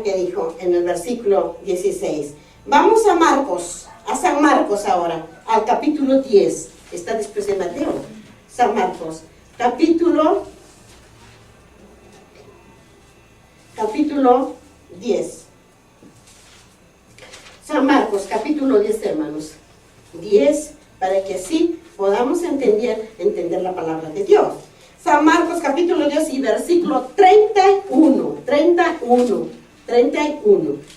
que dijo en el versículo 16. Vamos a Marcos, a San Marcos ahora, al capítulo 10. Está después de Mateo. San Marcos, capítulo 10. San Marcos, capítulo 10, hermanos. 10, para que así podamos entender la palabra de Dios. San Marcos, capítulo 10 y versículo 31.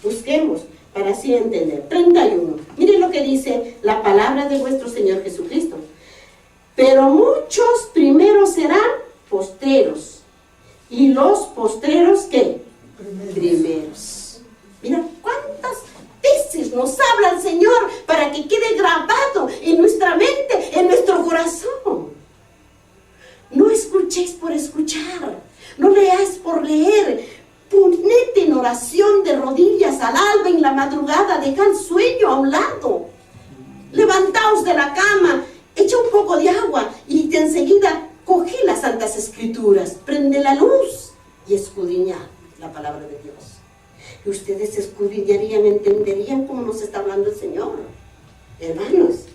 Busquemos para así entender. 31. Miren lo que dice la palabra de vuestro Señor Jesucristo. Pero muchos primeros serán postreros. ¿Y los postreros qué? Primeros. Mira cuántas veces nos habla el Señor para que quede grabado en nuestra mente, en nuestro corazón. No escuchéis por escuchar, no leáis por leer. Ponete en oración de rodillas al alba en la madrugada, deja el sueño a un lado. Levantaos de la cama, echa un poco de agua y de enseguida coge las Santas Escrituras, prende la luz y escudriñad la palabra de Dios. Y ustedes escudriñarían, entenderían cómo nos está hablando el Señor. Hermanos,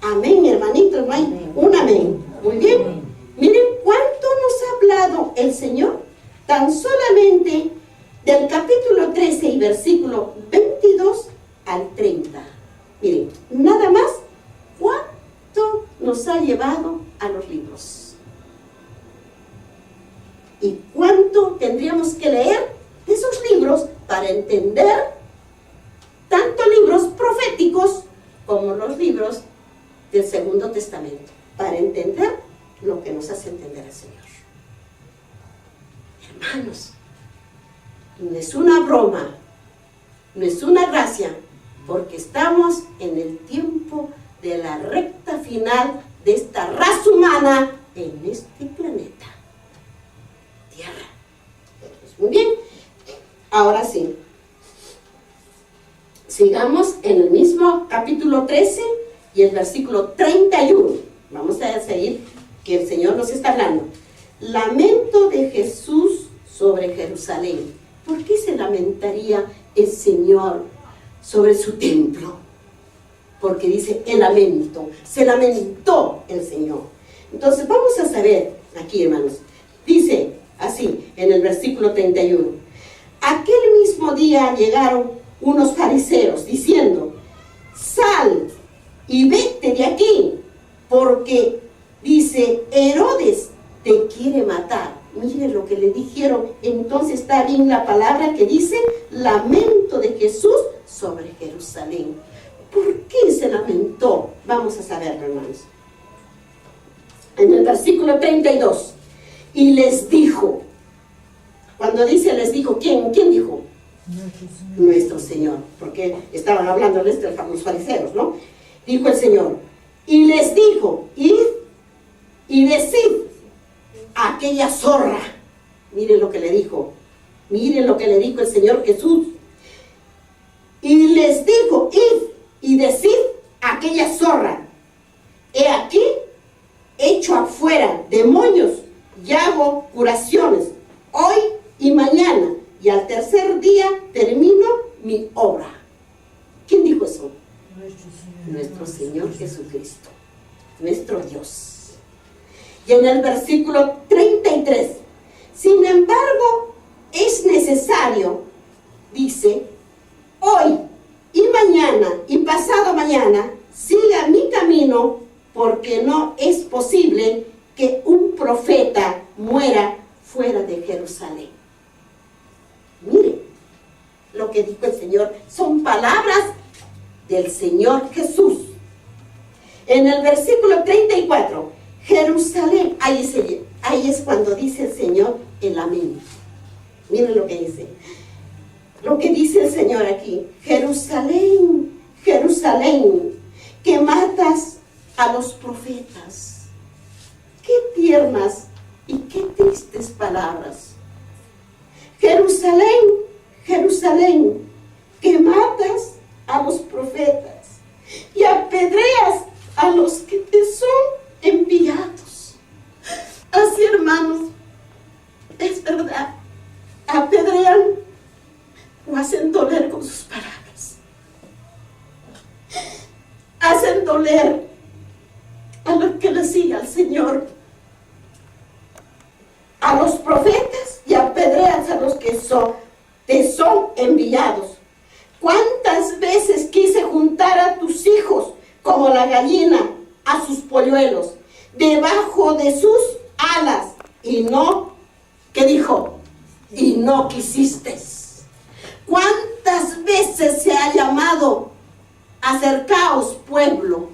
amén, hermanitos, no hay un amén. Muy bien, miren cuánto nos ha hablado el Señor, tan solamente del capítulo 13 y versículo 22 al 30. Miren, nada más cuánto nos ha llevado a los libros. Y cuánto tendríamos que leer de esos libros para entender tanto libros proféticos como los libros del Segundo Testamento, para entender lo que nos hace entender el Señor. Hermanos, no es una broma, no es una gracia, porque estamos en el tiempo de la recta final de esta raza humana en este planeta Tierra. Muy bien, ahora sí, sigamos en el mismo capítulo 13 y el versículo 31. Vamos a seguir, que el Señor nos está hablando. Lamento de Jesús sobre Jerusalén. ¿Por qué se lamentaría el Señor sobre su templo? Porque dice el lamento, se lamentó el Señor. Entonces vamos a saber aquí, hermanos, dice así en el versículo 31. Aquel mismo día llegaron unos fariseos diciendo: sal y vete de aquí, porque dice Herodes te quiere matar. Miren lo que le dijeron. Entonces está bien la palabra que dice lamento de Jesús sobre Jerusalén. ¿Por qué se lamentó? Vamos a saberlo, hermanos. En el versículo 32. Y les dijo. Cuando dice les dijo, ¿quién dijo? Nuestro Señor. Porque estaban hablándoles de los fariseos, ¿no? Dijo el Señor. Y les dijo, id y decid a aquella zorra. Miren lo que le dijo. Miren lo que le dijo el Señor Jesús. Y les dijo, id y decid a aquella zorra: he aquí, echo afuera demonios y hago curaciones hoy y mañana, y al tercer día termino mi obra. ¿Quién dijo eso? Nuestro Señor Jesucristo, nuestro Dios. Y en el versículo 33, sin embargo, es necesario, dice, hoy y mañana y pasado mañana, siga mi camino, porque no es posible que un profeta muera fuera de Jerusalén. Miren lo que dijo el Señor, son palabras del Señor Jesús. En el versículo 34, Jerusalén, ahí es cuando dice el Señor el amén. Miren lo que dice. Lo que dice el Señor aquí: Jerusalén, Jerusalén, que matas a los profetas. Qué tiernas Y qué tristes palabras. Jerusalén, Jerusalén, que matas a los profetas y apedreas a los que te son enviados. Así, hermanos, es verdad, apedrean o hacen doler con sus palabras. Hacen doler a los que le sigue al Señor, a los profetas, y apedreas a los que te son enviados. ¿Cuántas veces quise juntar a tus hijos como la gallina a sus polluelos debajo de sus alas? Y no, ¿qué dijo? Y no quisiste. ¿Cuántas veces se ha llamado: acercaos, pueblo,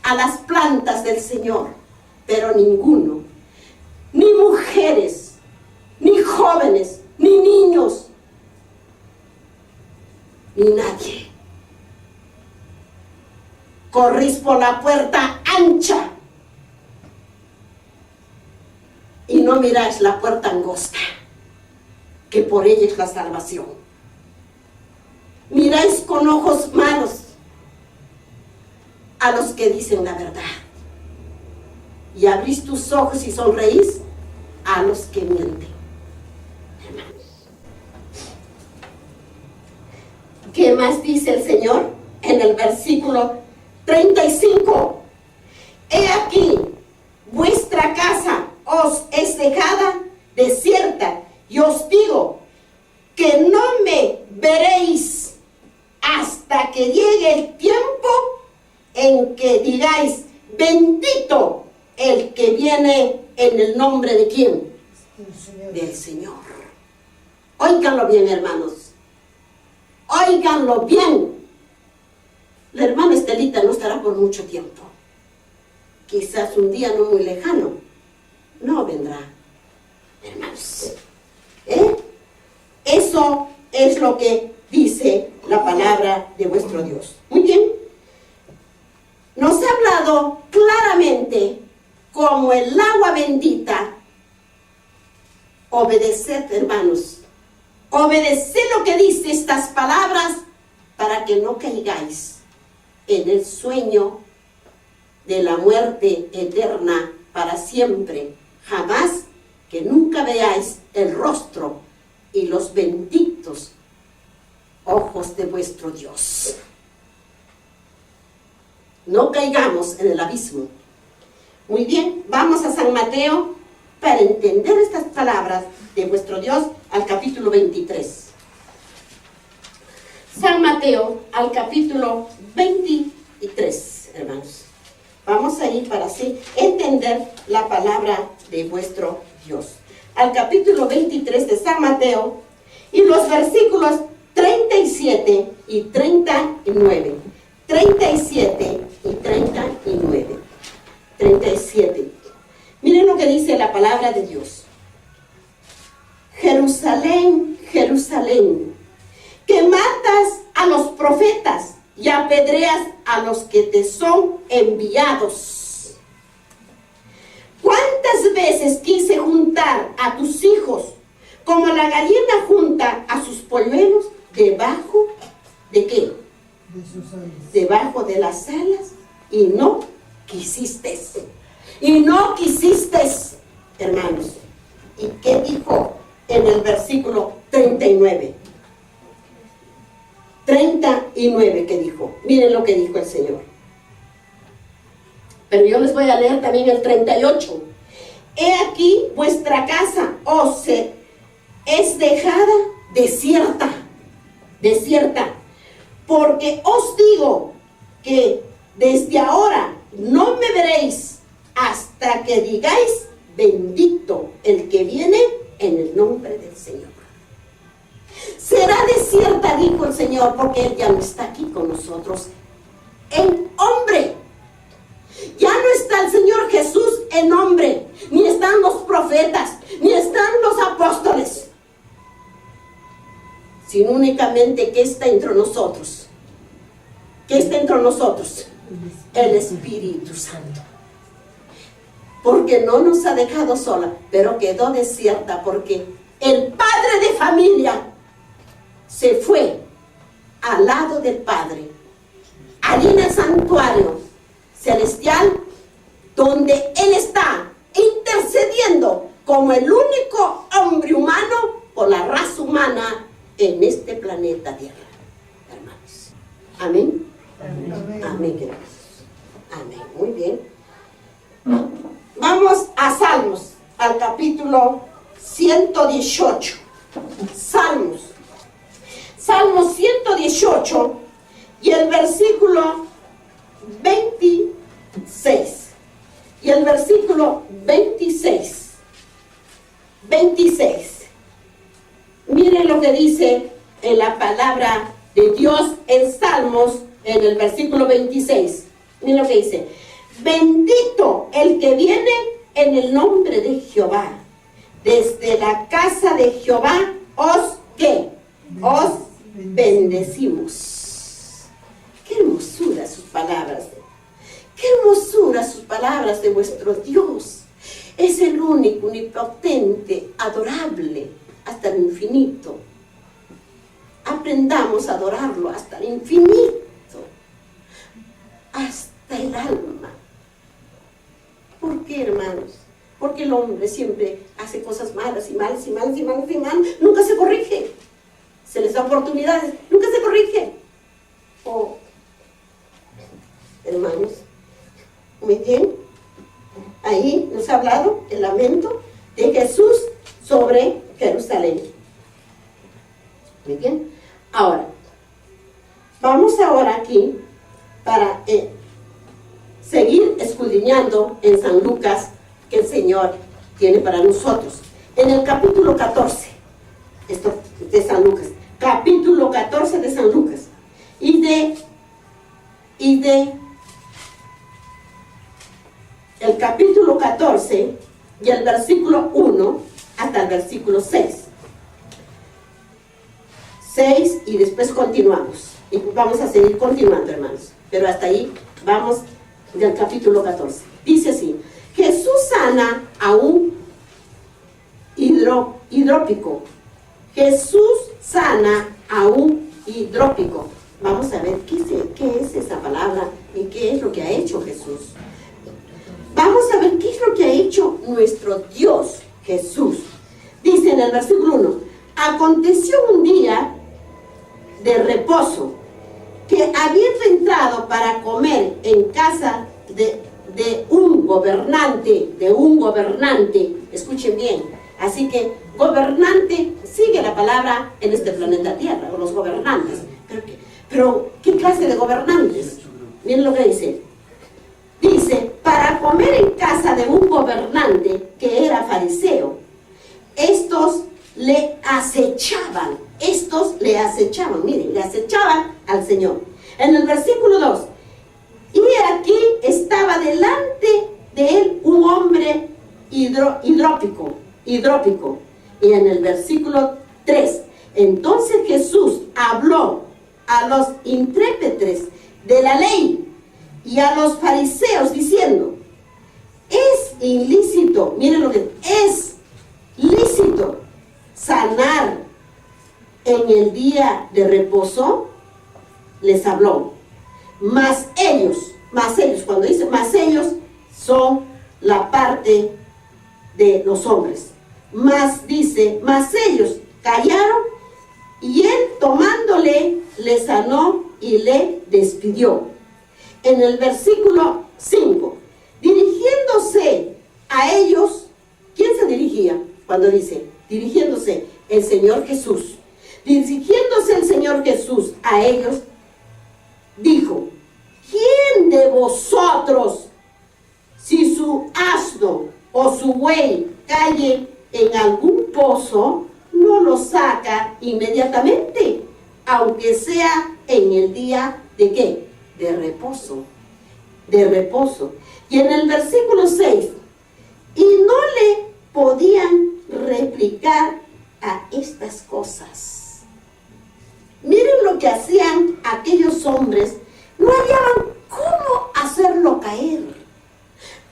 a las plantas del Señor? Pero ninguno, ni mujeres, ni jóvenes, ni niños, ni nadie. Corrís por la puerta ancha y no miráis la puerta angosta, que por ella es la salvación. Miráis con ojos malos a los que dicen la verdad, y abrís tus ojos y sonreís a los que mienten. Hermanos, ¿qué más dice el Señor en el versículo 35? He aquí, vuestra casa os es dejada desierta, y os digo que no me veréis hasta que llegue el tiempo en que digáis: bendito el que viene en el nombre de ¿quién? Del Señor. Óiganlo bien, hermanos. Óiganlo bien. La hermana Estelita no estará por mucho tiempo. Quizás un día no muy lejano no vendrá, hermanos. Eso es lo que dice la palabra de vuestro Dios. Muy bien. Nos ha hablado claramente como el agua bendita. Obedeced, hermanos. Obedeced lo que dice estas palabras para que no caigáis en el sueño de la muerte eterna para siempre. Jamás, que nunca veáis el rostro y los benditos ojos de vuestro Dios. No caigamos en el abismo. Muy bien, vamos a San Mateo para entender estas palabras de vuestro Dios, al capítulo 23. San Mateo, al capítulo 23, hermanos. Vamos a ir para así entender la palabra de vuestro Dios. Al capítulo 23 de San Mateo, y los versículos 37 y 39. 37 y 39. 37. Miren lo que dice la palabra de Dios. Jerusalén, Jerusalén, que matas a los profetas y apedreas a los que te son enviados. ¿Cuántas veces quise juntar a tus hijos como la gallina junta a sus polluelos debajo de qué? De sus alas. Debajo de las alas, y no quisiste. Y no quisiste, hermanos. ¿Y qué dijo en el versículo 39? 39, ¿qué dijo? Miren lo que dijo el Señor. Pero yo les voy a leer también el 38. He aquí vuestra casa os es dejada desierta, desierta, porque os digo que desde ahora no me veréis hasta que digáis: bendito el que viene en el nombre del Señor. Será desierta, dijo el Señor, porque Él ya no está aquí con nosotros en hombre. Ya no está el Señor Jesús en hombre, ni están los profetas, ni están los apóstoles, sino únicamente que está entre nosotros. ¿Qué está entre nosotros? El Espíritu Santo. porque no nos ha dejado sola, pero quedó desierta porque el padre de familia se fue al lado del Padre, allí en el santuario celestial, donde Él está intercediendo como el único hombre humano por la raza humana en este planeta Tierra, hermanos. Amén. Amén. Amén, gracias. Amén. Muy bien. Vamos a Salmos, al capítulo 118. Salmos. Salmos 118 y el versículo 26. Y el versículo 26. 26. Miren lo que dice en la palabra de Dios en Salmos, en el versículo 26. Miren lo que dice. Bendito el que viene en el nombre de Jehová. Desde la casa de Jehová os bendecimos. Qué hermosura sus palabras. Qué hermosura sus palabras de vuestro Dios. Es el único, omnipotente, adorable hasta el infinito. Aprendamos a adorarlo hasta el infinito, hasta el alma. ¿Por qué, hermanos? Porque el hombre siempre hace cosas malas y malas y malas y malas y malas. Nunca se corrige. Se les da oportunidades. Nunca se corrige. Oh, hermanos. Muy bien. Ahí nos ha hablado el lamento de Jesús sobre Jerusalén. Muy bien. Ahora, vamos ahora aquí para seguir escudriñando en San Lucas que el Señor tiene para nosotros. En el capítulo 14, esto de San Lucas, capítulo 14 de San Lucas, y de el capítulo 14 y el versículo 1 hasta el versículo 6. 6 y después continuamos. Y vamos a seguir continuando, hermanos. Pero hasta ahí vamos del capítulo 14. Dice así. Jesús sana a un hidrópico. Jesús sana a un hidrópico. Vamos a ver qué es esa palabra y qué es lo que ha hecho Jesús. Vamos a ver qué es lo que ha hecho nuestro Dios Jesús. Dice en el versículo 1. Aconteció un día de reposo que habiendo entrado para comer en casa de un gobernante, escuchen bien, así que gobernante sigue la palabra en este planeta Tierra, o los gobernantes, pero ¿qué clase de gobernantes? Miren lo que dice, para comer en casa de un gobernante que era fariseo. Estos le acechaban, miren, le acechaban al Señor. En el versículo 2, y aquí estaba delante de él un hombre hidrópico. Y en el versículo 3, entonces Jesús habló a los intérpretes de la ley y a los fariseos diciendo, es ilícito, miren lo que es lícito sanar en el día de reposo. Les habló. Mas ellos, cuando dice mas ellos, son la parte de los hombres. Mas dice, mas ellos callaron y él tomándole le sanó y le despidió. En el versículo 5, dirigiéndose a ellos, ¿quién se dirigía? Cuando dice, dirigiéndose el Señor Jesús. Dirigiéndose el Señor Jesús a ellos, dijo, ¿quién de vosotros, si su asno o su buey cae en algún pozo, no lo saca inmediatamente, aunque sea en el día de qué? De reposo. Y en el versículo 6, y no le podían replicar a estas cosas. Miren lo que hacían aquellos hombres. No hallaban cómo hacerlo caer,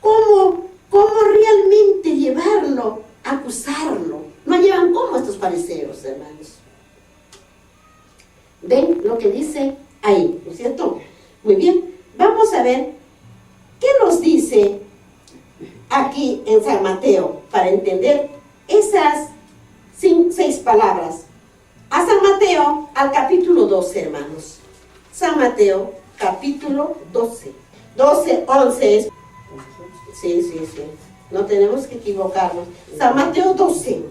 cómo aquí en San Mateo para entender esas 6 palabras. A San Mateo, al capítulo 12, hermanos. San Mateo, capítulo 12. 12, 11 es... Sí. No tenemos que equivocarnos. San Mateo 12.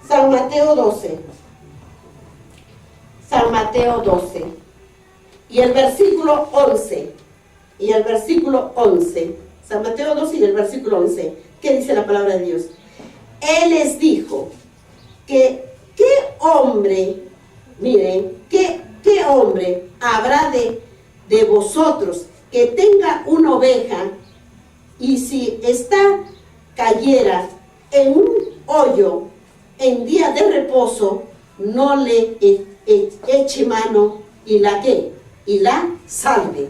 San Mateo 12. San Mateo 12. Y el versículo 11. Y el versículo 11. San Mateo 12 y el versículo 11. ¿Qué dice la palabra de Dios? Él les dijo que qué hombre, miren, qué hombre habrá de vosotros que tenga una oveja y si ésta cayera en un hoyo en día de reposo, no le eche mano y la salve.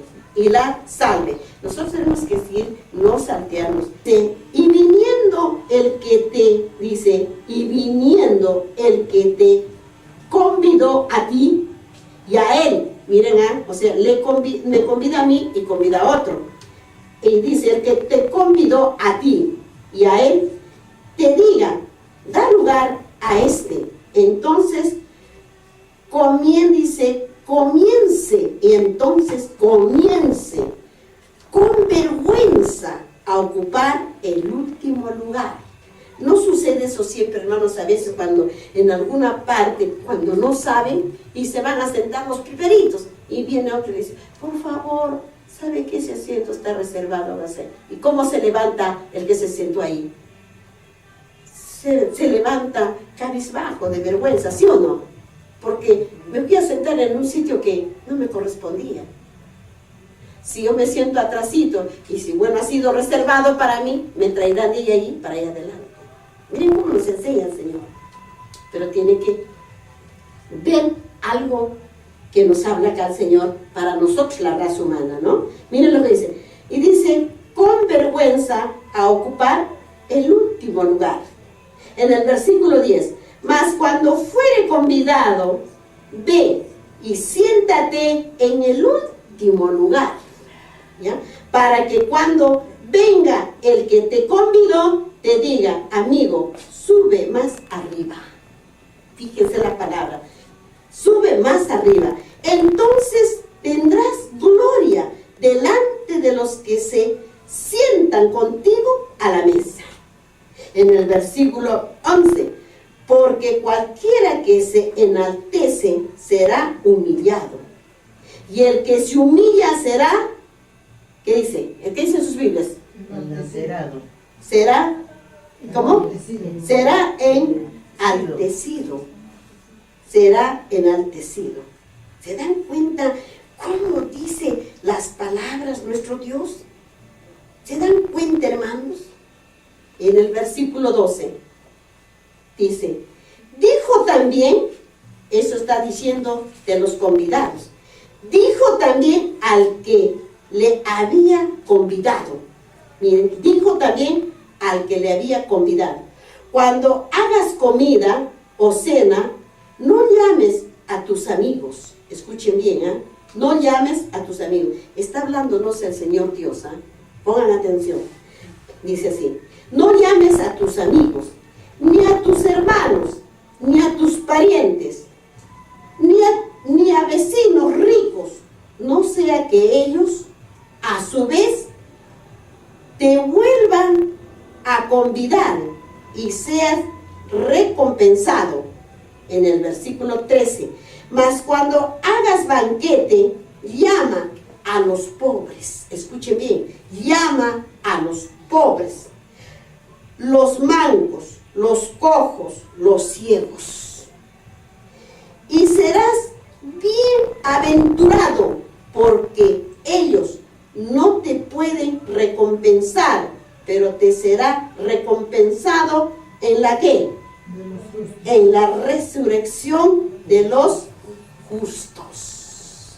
Nosotros tenemos que decir, no saltearnos. Y viniendo el que te convidó a ti y a él, miren, o sea, me convida a mí y convida a otro. Y dice, el que te convidó a ti y a él, te diga, da lugar a este. Entonces, comience, y entonces comience con vergüenza a ocupar el último lugar. No sucede eso siempre, hermanos, a veces cuando en alguna parte, cuando no saben y se van a sentar los primeritos y viene otro y dice, por favor, ¿sabe que ese asiento está reservado? ¿Y cómo se levanta el que se sentó ahí? Se levanta cabizbajo de vergüenza, ¿sí o no? Porque me voy a sentar en un sitio que no me correspondía. Si yo me siento atrasito y si bueno ha sido reservado para mí, me traerán de ahí para allá adelante. Miren cómo nos enseña el Señor. Pero tiene que ver algo que nos habla acá el Señor para nosotros, la raza humana, ¿no? Miren lo que dice. Y dice, con vergüenza a ocupar el último lugar. En el versículo 10, mas cuando fuere convidado, ve y siéntate en el último lugar, ¿ya? Para que cuando venga el que te convidó, te diga, amigo, sube más arriba. Fíjense la palabra, sube más arriba. Entonces tendrás gloria delante de los que se sientan contigo a la mesa. En el versículo 11, porque cualquiera que se enaltece será humillado, y el que se humilla será, ¿qué dice? ¿Qué dicen sus Biblias? Será, ¿cómo? Será enaltecido. Será enaltecido. ¿Se dan cuenta cómo dice las palabras nuestro Dios? ¿Se dan cuenta, hermanos? En el versículo 12 dice, dijo también, eso está diciendo de los convidados, dijo también al que le había convidado. Miren, dijo también al que le había convidado, cuando hagas comida o cena, no llames a tus amigos. Escuchen bien, no llames a tus amigos. Está hablándonos el Señor Dios, pongan atención. Dice así, no llames a tus amigos, ni a tus hermanos, ni a tus parientes, ni a vecinos ricos, no sea que ellos, a su vez, te vuelvan a convidar y seas recompensado. En el versículo 13, mas cuando hagas banquete, llama a los pobres. Escuchen bien, llama a los pobres, los mancos, los cojos, los ciegos. Y serás bienaventurado, porque ellos no te pueden recompensar, pero te será recompensado en la ¿qué? En la resurrección de los justos.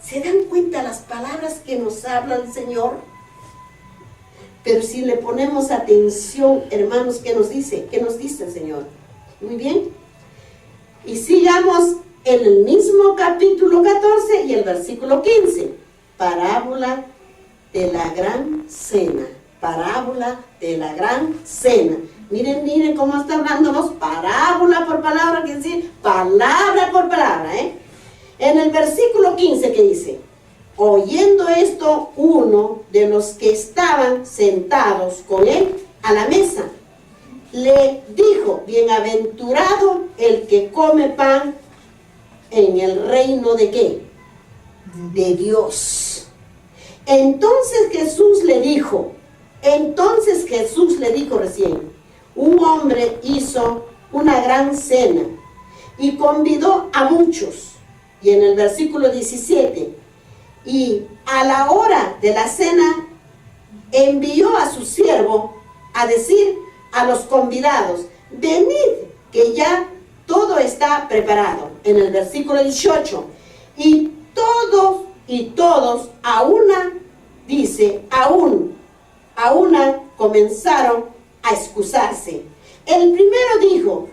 ¿Se dan cuenta las palabras que nos habla el Señor? Pero si le ponemos atención, hermanos, ¿qué nos dice? ¿Qué nos dice el Señor? Muy bien. Y sigamos en el mismo capítulo 14 y el versículo 15. Parábola de la gran cena. parábola de la gran cena. Miren, miren cómo está hablándonos, parábola por palabra, que decir, palabra por palabra, En el versículo 15 que dice, oyendo esto, uno de los que estaban sentados con él a la mesa, le dijo, bienaventurado el que come pan en el reino de ¿qué? De Dios. Entonces Jesús le dijo recién, un hombre hizo una gran cena y convidó a muchos. Y en el versículo 17, y a la hora de la cena envió a su siervo a decir a los convidados, venid, que ya todo está preparado. En el versículo 18, y todos a una, dice, a una comenzaron a excusarse. El primero dijo,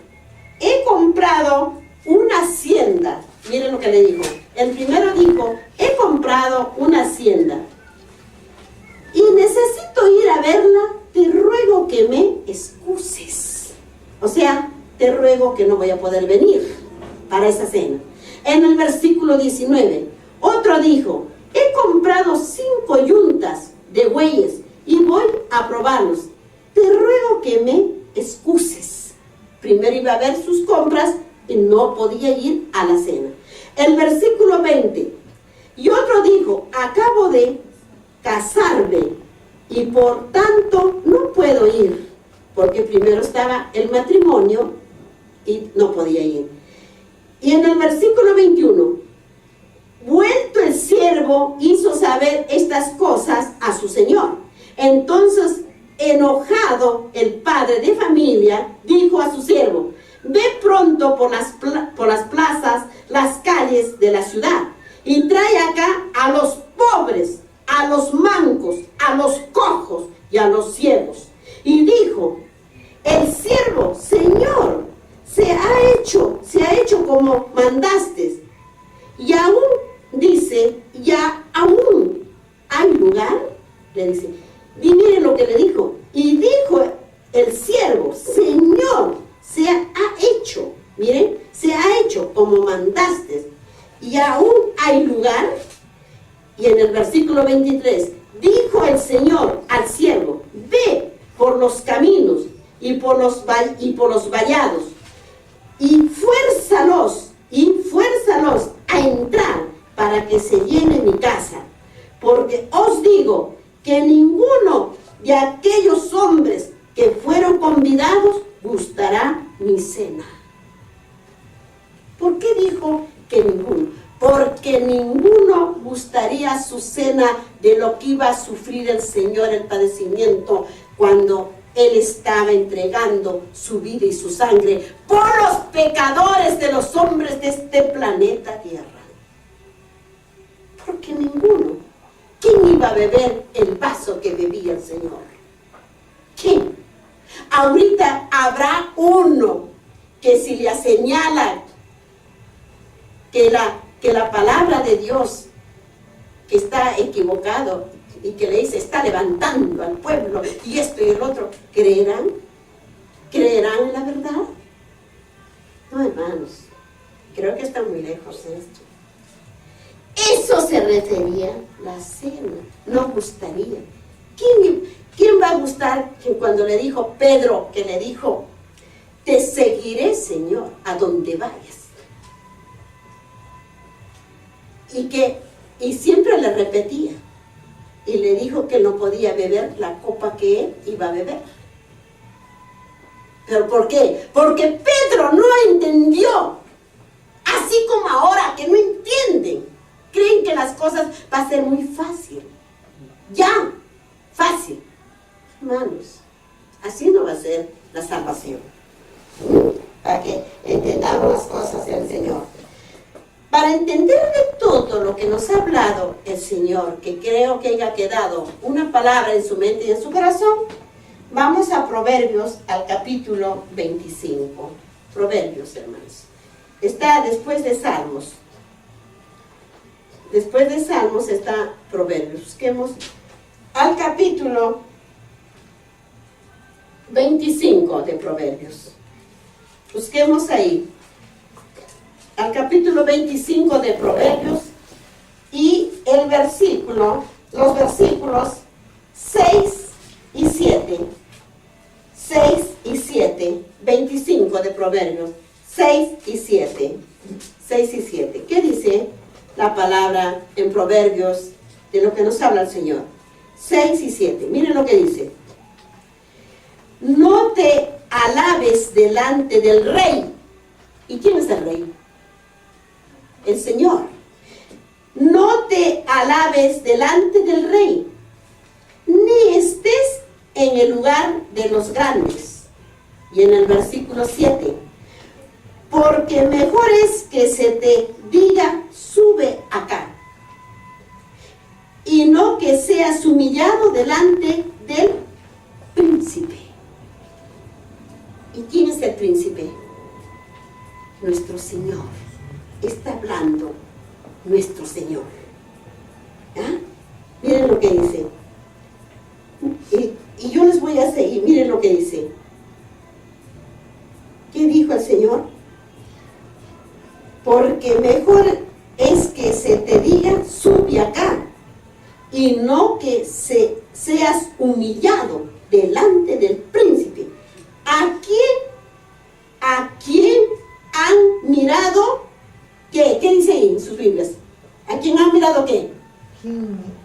he comprado una hacienda. Miren lo que le dijo. El primero dijo, he comprado una hacienda y necesito ir a verla, te ruego que me excuses. O sea, te ruego que no voy a poder venir para esa cena. En el versículo 19, otro dijo, he comprado 5 yuntas de bueyes y voy a probarlos. Te ruego que me excuses. Primero iba a ver sus compras y no podía ir a la cena. El versículo 20, y otro dijo, acabo de casarme y por tanto no puedo ir, porque primero estaba el matrimonio y no podía ir. Y en el versículo 21, vuelto el siervo hizo saber estas cosas a su señor. Entonces, enojado, el padre de familia dijo a su siervo, ve pronto por las plazas, las calles de la ciudad, y trae acá a los pobres, a los mancos, a los cojos y a los ciegos. Y dijo el siervo, Señor, se ha hecho como mandaste. Y aún, dice, ya aún hay lugar, le dice. Y miren lo que le dijo. Y dijo el siervo, Señor, se ha hecho, miren, se ha hecho como mandaste. Y aún hay lugar. Y en el versículo 23, dijo el Señor al siervo, ve por los caminos y por los vallados, y fuérzalos a entrar para que se llene mi casa. Porque os digo que ninguno de aquellos hombres que fueron convidados gustará mi cena. ¿Por qué dijo que ninguno? Porque ninguno gustaría su cena de lo que iba a sufrir el Señor, el padecimiento, cuando Él estaba entregando su vida y su sangre por los pecadores de los hombres de este planeta Tierra. Porque ninguno. ¿Quién iba a beber el vaso que bebía el Señor? ¿Quién? Ahorita habrá uno que si le señala que la palabra de Dios que está equivocado y que le dice está levantando al pueblo y esto y el otro, ¿creerán? ¿Creerán en la verdad? No, hermanos, creo que está muy lejos de esto. Eso se refería la cena, no gustaría. ¿Quién va a gustar que cuando le dijo Pedro, que le dijo, te seguiré, Señor, a donde vayas? Y siempre le repetía, y le dijo que no podía beber la copa que él iba a beber. ¿Pero por qué? Porque Pedro no entendió, así como ahora que no entienden. Creen que las cosas va a ser muy fácil. Ya, fácil. Hermanos, así no va a ser la salvación. Para que entendamos las cosas del Señor. Para entender de todo lo que nos ha hablado el Señor, que creo que haya quedado una palabra en su mente y en su corazón, vamos a Proverbios, al capítulo 25. Proverbios, hermanos. Está después de Salmos. Después de Salmos está Proverbios. Busquemos al capítulo 25 de Proverbios. Busquemos ahí, al capítulo 25 de Proverbios, y los versículos 6 y 7. 6 y 7, 25 de Proverbios, 6 y 7. 6 y 7. ¿Qué dice la palabra en Proverbios de lo que nos habla el Señor? 6 y 7. Miren lo que dice. No te alabes delante del rey. ¿Y quién es el rey? El Señor. No te alabes delante del rey, ni estés en el lugar de los grandes. Y en el versículo 7. Porque mejor es que se te diga, sube acá, y no que seas humillado delante del príncipe. ¿Y quién es el príncipe? Nuestro Señor. Está hablando nuestro Señor. ¿Ah? Miren lo que dice. Y yo les voy a seguir. Miren lo que dice. ¿Qué dijo el Señor? Porque mejor es que se te diga, sube acá, y no que seas humillado delante del príncipe. ¿A quién han mirado qué? ¿Qué dice ahí en sus Biblias? ¿A quién han mirado qué?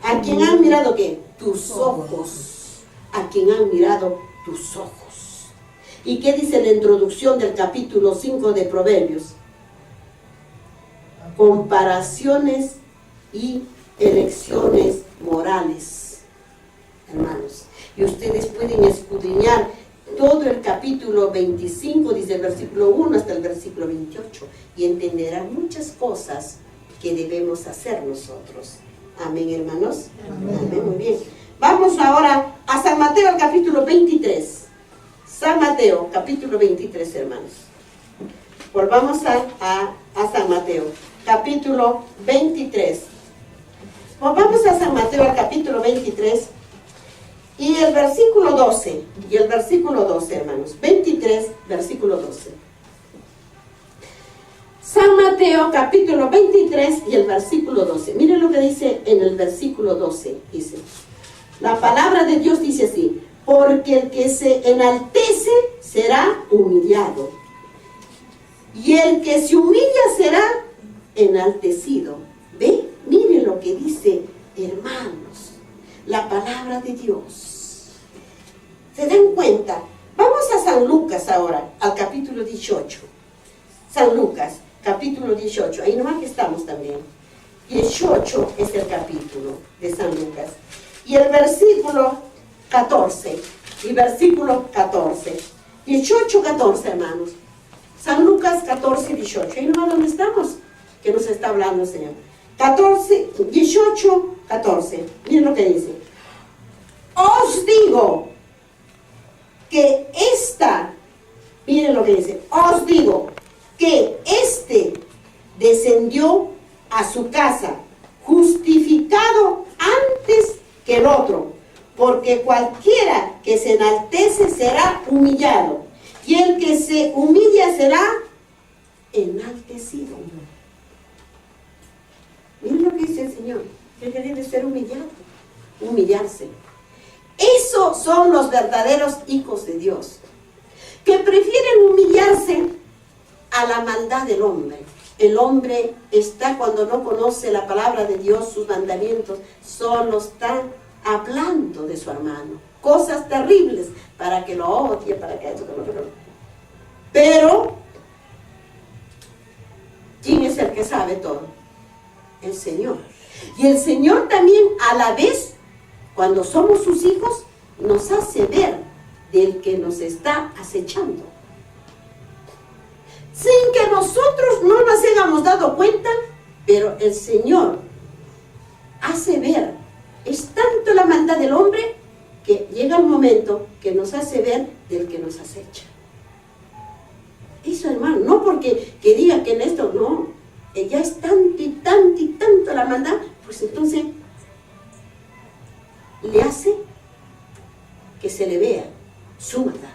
¿A quién han mirado qué? Tus ojos. ¿A quién han mirado tus ojos? ¿Y qué dice la introducción del capítulo 5 de Proverbios? Comparaciones y elecciones morales, hermanos. Y ustedes pueden escudriñar todo el capítulo 25, dice el versículo 1 hasta el versículo 28, y entenderán muchas cosas que debemos hacer nosotros. Amén, hermanos. Amén. Muy bien. Vamos ahora a San Mateo, el capítulo 23. San Mateo, capítulo 23, hermanos. Volvamos a San Mateo, capítulo 23. Volvamos a San Mateo, al capítulo 23, y el versículo 12. Y el versículo 12, hermanos. 23, versículo 12. San Mateo, capítulo 23, y el versículo 12. Miren lo que dice en el versículo 12. Dice, la palabra de Dios dice así: porque el que se enaltece será humillado, y el que se humilla será enaltecido. ¿Ve? Miren lo que dice, hermanos, la palabra de Dios. ¿Se dan cuenta? Vamos a San Lucas ahora, al capítulo 18. San Lucas, capítulo 18. Ahí nomás que estamos también. 18 es el capítulo de San Lucas. Y el versículo 14. Y versículo 14. 18, 14, hermanos. San Lucas 14, 18. Ahí nomás donde estamos, que nos está hablando el Señor. 14, 18, 14. Miren lo que dice. Os digo que miren lo que dice. Os digo que descendió a su casa justificado antes que el otro, porque cualquiera que se enaltece será humillado, y el que se humilla será enaltecido. Miren lo que dice el Señor, que debe ser humillado, humillarse. Esos son los verdaderos hijos de Dios, que prefieren humillarse a la maldad del hombre. El hombre está, cuando no conoce la palabra de Dios, sus mandamientos, solo está hablando de su hermano, cosas terribles, para que lo odie, para que eso, pero ¿quién es el que sabe todo? El Señor. Y el Señor también, a la vez, cuando somos sus hijos, nos hace ver del que nos está acechando, sin que nosotros no nos hayamos dado cuenta, pero el Señor hace ver. Es tanto la maldad del hombre que llega un momento que nos hace ver del que nos acecha. Eso, hermano, no porque que diga que en esto, no, ya es tanto y tanto y tanto la maldad, pues entonces le hace que se le vea su maldad.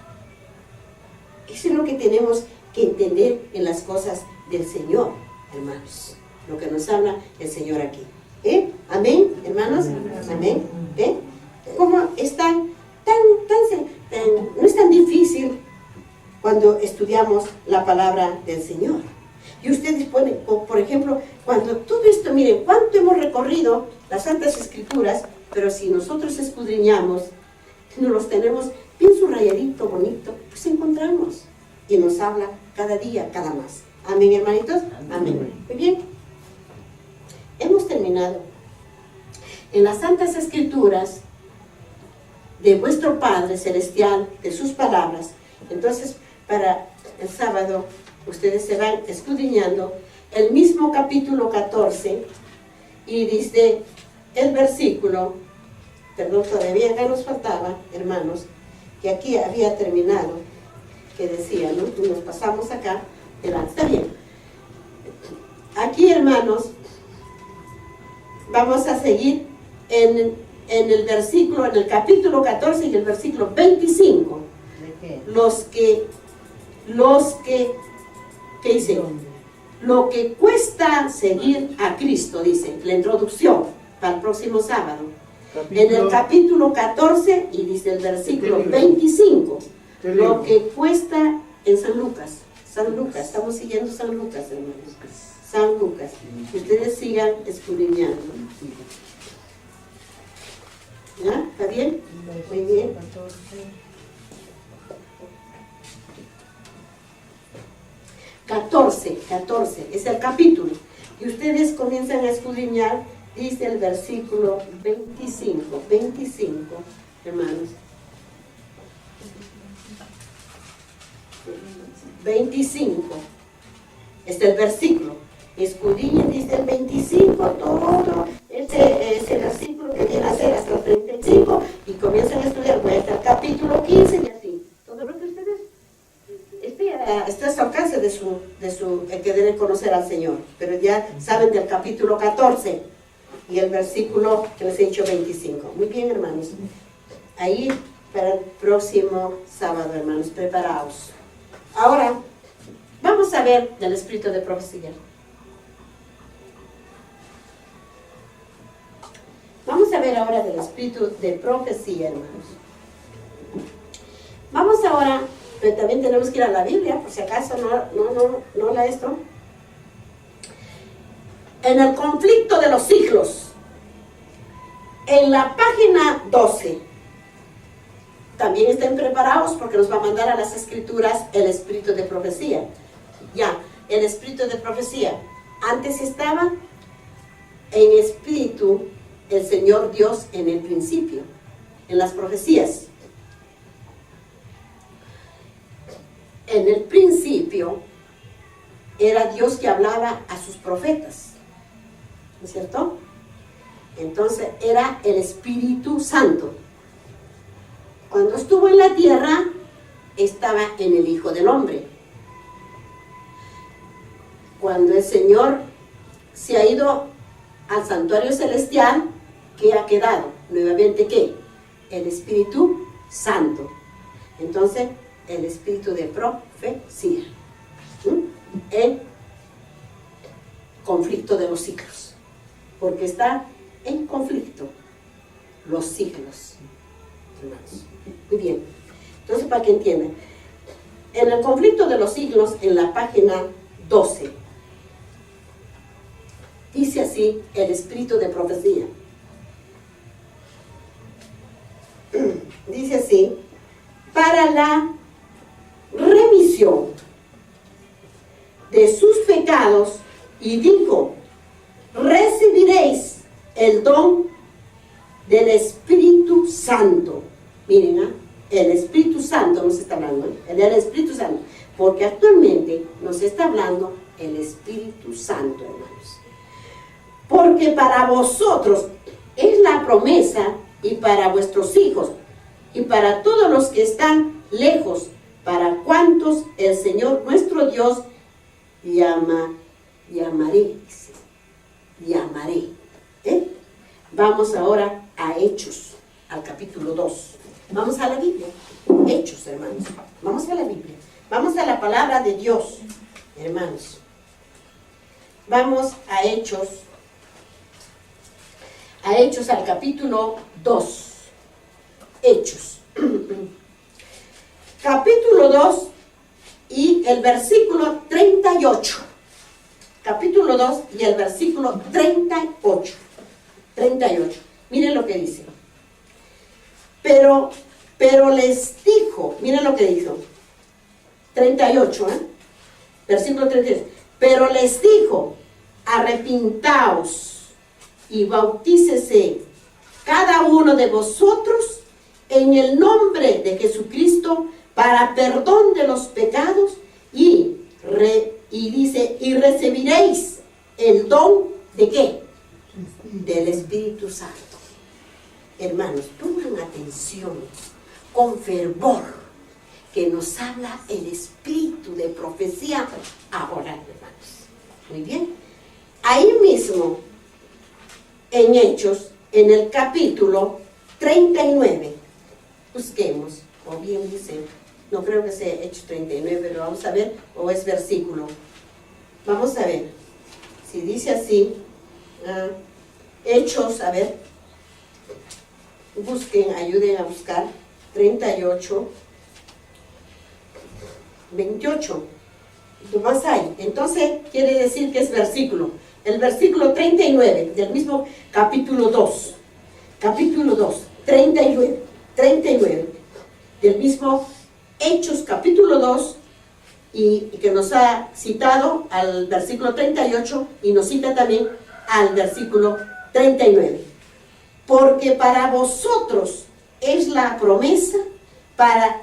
Eso es lo que tenemos que entender en las cosas del Señor, hermanos. Lo que nos habla el Señor aquí. Amén, hermanos. Amén. ¿Cómo es no es tan difícil cuando estudiamos la palabra del Señor? Y ustedes ponen, por ejemplo, cuando todo esto, miren, cuánto hemos recorrido las Santas Escrituras, pero si nosotros escudriñamos, nos los tenemos bien subrayadito, bonito, pues encontramos. Y nos habla cada día, cada más. Amén, hermanitos. Amén. Muy bien. Hemos terminado. En las Santas Escrituras de vuestro Padre Celestial, de sus palabras. Entonces, para el sábado, ustedes se van escudriñando el mismo capítulo 14 y dice el versículo, perdón, todavía acá nos faltaba, hermanos, que aquí había terminado, que decía, ¿no? Y nos pasamos acá, está bien. Aquí, hermanos, vamos a seguir en el versículo, en el capítulo 14 y el versículo 25. ¿De qué? ¿Qué dice? Lo que cuesta seguir a Cristo, dice, la introducción para el próximo sábado. En el capítulo 14 y dice el versículo 25, lo que cuesta en San Lucas, estamos siguiendo San Lucas, hermanos, San Lucas, que ustedes sigan escudriñando. ¿Ya? ¿Está bien? Muy bien. 14 es el capítulo. Y ustedes comienzan a escudriñar, dice el versículo 25, hermanos. 25. Este es el versículo. Escudriñen, dice el 25, todo ese versículo que viene a ser hasta el 35 y comienzan a estudiar, voy hasta el capítulo 15 y así. Todo lo que ustedes está a su alcance de su que deben conocer al Señor, pero ya saben del capítulo 14 y el versículo que les he dicho 25. Muy bien, hermanos. Ahí para el próximo sábado, hermanos, preparaos. Ahora, vamos a ver del espíritu de profecía. Vamos a ver ahora del espíritu de profecía, hermanos. Vamos ahora, pero también tenemos que ir a la Biblia, por si acaso no la esto. En el conflicto de los siglos, en la página 12, también estén preparados porque nos va a mandar a las escrituras el espíritu de profecía. Ya, el espíritu de profecía. Antes estaba en espíritu el Señor Dios en el principio, en las profecías. En el principio era Dios que hablaba a sus profetas, ¿no es cierto? Entonces era el Espíritu Santo. Cuando estuvo en la tierra, estaba en el Hijo del Hombre. Cuando el Señor se ha ido al santuario celestial, ¿qué ha quedado? Nuevamente, ¿qué? El Espíritu Santo. Entonces, el espíritu de profecía. El conflicto de los siglos. Porque está en conflicto los siglos, hermanos. Muy bien. Entonces, para que entiendan, en el conflicto de los siglos, en la página 12, dice así el espíritu de profecía. Dice así: para la remisión de sus pecados, y dijo, recibiréis el don del Espíritu Santo. Miren, el Espíritu Santo nos está hablando, el Espíritu Santo, porque actualmente nos está hablando el Espíritu Santo, hermanos. Porque para vosotros es la promesa, y para vuestros hijos, y para todos los que están lejos, para cuantos el Señor nuestro Dios llamaré. Vamos ahora a Hechos, al capítulo 2. Vamos a la Biblia. Hechos, hermanos. Vamos a la Biblia. Vamos a la palabra de Dios, hermanos. Vamos a Hechos al capítulo 2. Hechos. Capítulo 2 y el versículo 38. Capítulo 2 y el versículo 38. 38. Miren lo que dice. Pero les dijo, miren lo que dijo. 38, versículo 38. Pero les dijo, arrepintaos y bautícese cada uno de vosotros en el nombre de Jesucristo para perdón de los pecados y dice, y recibiréis el don de ¿qué? Del Espíritu Santo. Hermanos, pongan atención con fervor que nos habla el espíritu de profecía ahora, hermanos. Muy bien. Ahí mismo, en Hechos, en el capítulo 39, busquemos, o bien dice, no creo que sea Hechos 39, pero vamos a ver, o es versículo. Vamos a ver, si dice así, Hechos, a ver, busquen, ayuden a buscar, 38, 28, más hay. Entonces quiere decir que es versículo. El versículo 39 del mismo capítulo 2. Capítulo 2, 39 del mismo Hechos capítulo 2 y que nos ha citado al versículo 38 y nos cita también al versículo 39. Porque para vosotros es la promesa, para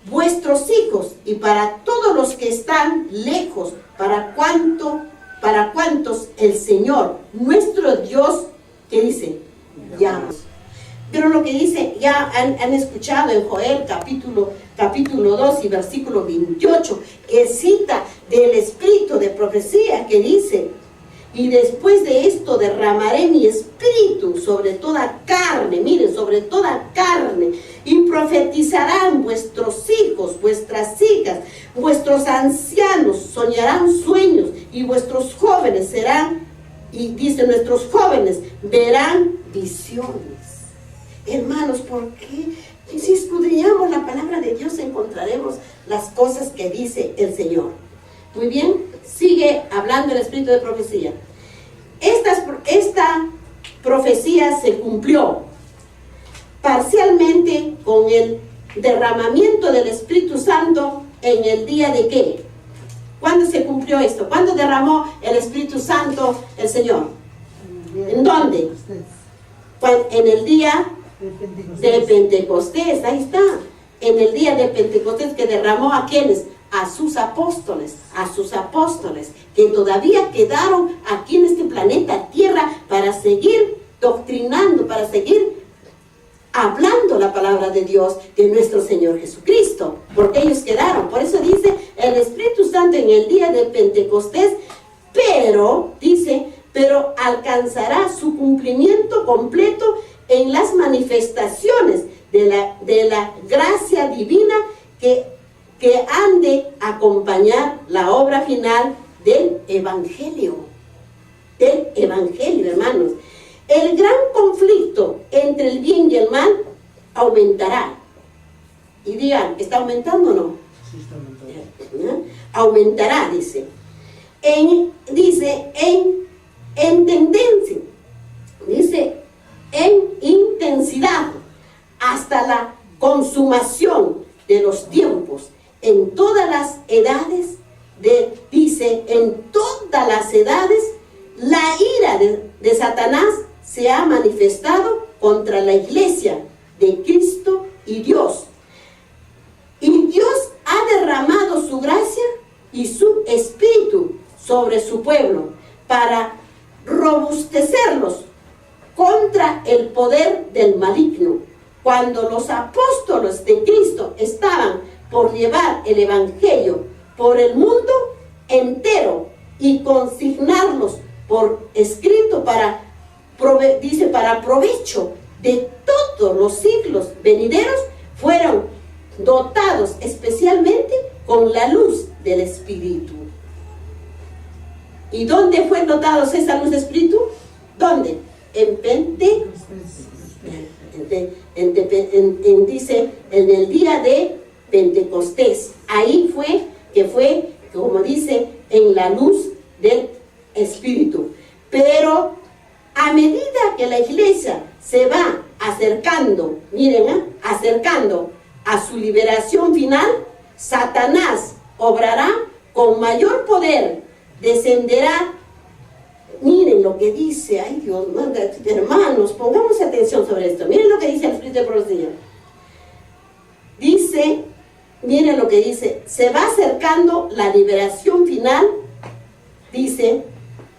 vuestros hijos y para todos los que están lejos, para cuantos el Señor, nuestro Dios, ¿qué dice? Llama. Pero lo que dice, ya han escuchado en Joel capítulo 2 y versículo 28, que cita del espíritu de profecía que dice, y después de esto derramaré mi espíritu sobre toda carne, miren, sobre toda carne, y profetizarán vuestros hijos, vuestras hijas, vuestros ancianos soñarán sueños, y vuestros jóvenes serán, y dice, nuestros jóvenes verán visiones. Hermanos, ¿por qué? Si escudriñamos la palabra de Dios encontraremos las cosas que dice el Señor. Muy bien, sigue hablando el espíritu de profecía. Esta profecía se cumplió parcialmente con el derramamiento del Espíritu Santo en el día de ¿qué? ¿Cuándo se cumplió esto? ¿Cuándo derramó el Espíritu Santo el Señor? ¿En dónde? En el día de Pentecostés, ahí está. En el día de Pentecostés, que derramó ¿a quiénes? A sus apóstoles, que todavía quedaron aquí en este planeta Tierra para seguir doctrinando, para seguir hablando la palabra de Dios, de nuestro Señor Jesucristo, porque ellos quedaron. Por eso dice el Espíritu Santo en el día de Pentecostés, pero, dice, pero alcanzará su cumplimiento completo en las manifestaciones de la gracia divina que han de acompañar la obra final del Evangelio. Del Evangelio, hermanos. El gran conflicto entre el bien y el mal aumentará. Y digan, ¿está aumentando o no? Sí, está aumentando. Aumentará, dice. En tendencia, dice, en intensidad, hasta la consumación de los tiempos, en todas las edades, dice, en todas las edades, la ira de Satanás se ha manifestado contra la iglesia de Cristo y Dios. Y Dios ha derramado su gracia y su espíritu sobre su pueblo para robustecerlos contra el poder del maligno. Cuando los apóstoles de Cristo estaban por llevar el evangelio por el mundo entero y consignarlos por escrito para provecho de todos los siglos venideros, fueron dotados especialmente con la luz del Espíritu. ¿Y dónde fue notada esa luz del Espíritu? ¿Dónde? En dice, en el día de Pentecostés. Ahí fue, como dice, en la luz del Espíritu. Pero a medida que la iglesia se va acercando, miren, acercando a su liberación final, Satanás obrará con mayor poder, descenderá. Miren lo que dice, ay Dios, hermanos, pongamos atención sobre esto. Miren lo que dice el Espíritu de Profecía. Dice, miren lo que dice, se va acercando la liberación final. Dice,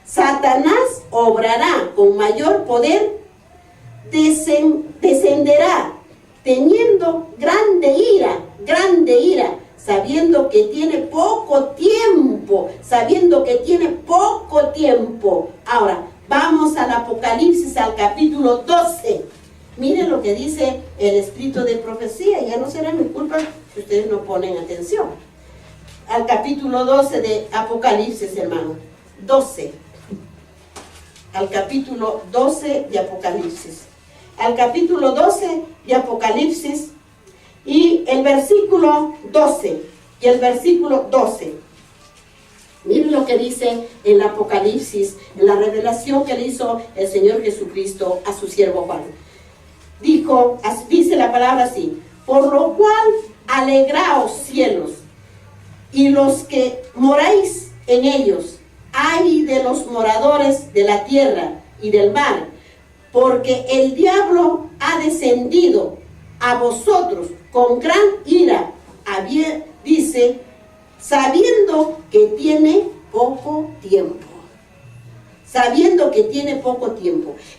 Satanás obrará con mayor poder, descenderá, teniendo grande ira, sabiendo que tiene poco tiempo, Ahora, vamos al Apocalipsis, al capítulo 12. Miren lo que dice el Espíritu de Profecía. Ya no será mi culpa si ustedes no ponen atención. Al capítulo 12 de Apocalipsis, hermano. 12. Al capítulo 12 de Apocalipsis. Al capítulo 12 de Apocalipsis y el versículo 12. Y el versículo 12. Miren lo que dice en Apocalipsis, en la revelación que le hizo el Señor Jesucristo a su siervo Juan. Dice la palabra así: por lo cual alegraos cielos, y los que moráis en ellos, ay de los moradores de la tierra y del mar, porque el diablo ha descendido a vosotros con gran ira, dice, sabiendo que tiene poco tiempo.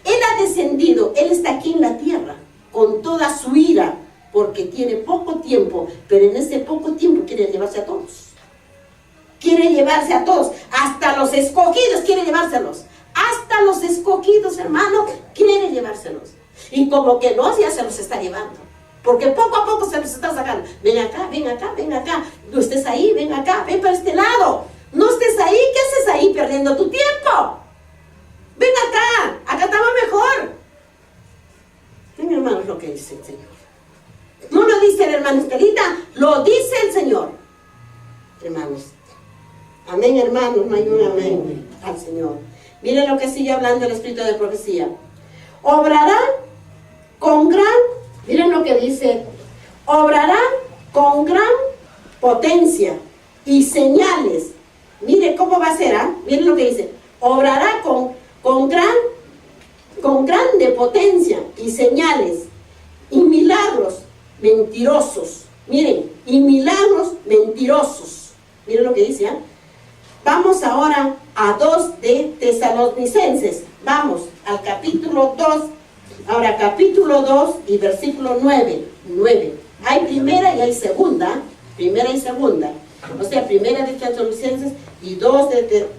Él ha descendido, Él está aquí en la tierra con toda su ira, porque tiene poco tiempo, pero en ese poco tiempo quiere llevarse a todos. Hasta los escogidos quiere llevárselos. Hasta los escogidos, hermano, quiere llevárselos. Y como que no, ya se los está llevando. Porque poco a poco se los está sacando. Ven acá. No estés ahí, ven acá, ven para este lado. No estés ahí, ¿qué haces ahí perdiendo tu tiempo? Ven acá estamos mejor. Ven, hermanos, lo que dice el Señor. No lo dice la hermana Estelita, lo dice el Señor. Hermanos. Amén, hermanos, no hay un amén al Señor. Miren lo que sigue hablando el Espíritu de Profecía. Obrará con gran, miren lo que dice, obrará con gran potencia y señales. Miren cómo va a ser, miren lo que dice, obrará con grande potencia y señales y milagros mentirosos. Miren, y milagros mentirosos. Miren lo que dice, Vamos ahora a 2 de Tesalonicenses. Vamos al capítulo 2. Ahora capítulo 2 y versículo 9. Hay primera y hay segunda. Primera y segunda. O sea, primera de Tesalonicenses y 2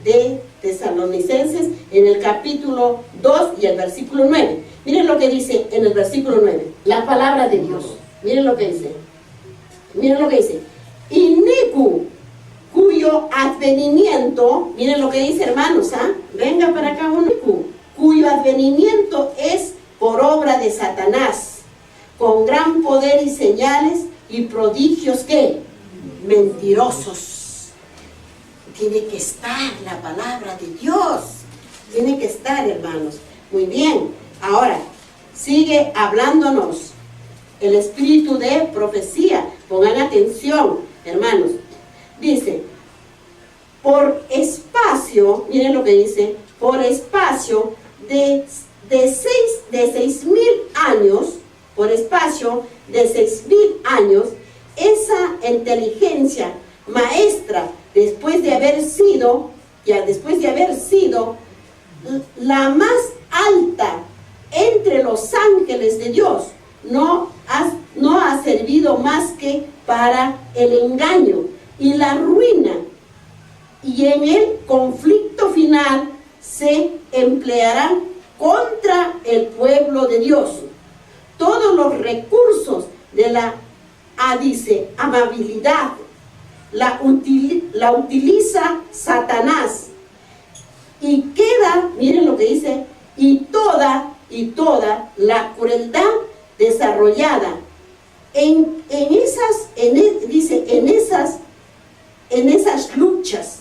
de Tesalonicenses en el capítulo 2 y el versículo 9. Miren lo que dice en el versículo 9. La palabra de Dios. Miren lo que dice. Inicu, cuyo advenimiento, miren lo que dice, hermanos, venga para acá, cuyo advenimiento es por obra de Satanás, con gran poder y señales y prodigios que mentirosos. Tiene que estar la palabra de Dios, tiene que estar, hermanos. Muy bien, ahora sigue hablándonos el espíritu de profecía. Pongan atención, hermanos. Dice, por espacio, miren lo que dice, por espacio de 6.000 años, por espacio de 6.000 años, esa inteligencia maestra, después de haber sido la más alta entre los ángeles de Dios, no ha servido más que para el engaño y la ruina, y en el conflicto final se emplearán contra el pueblo de Dios todos los recursos de la amabilidad, la utiliza Satanás. Y queda, miren lo que dice, y toda la crueldad desarrollada en esas luchas,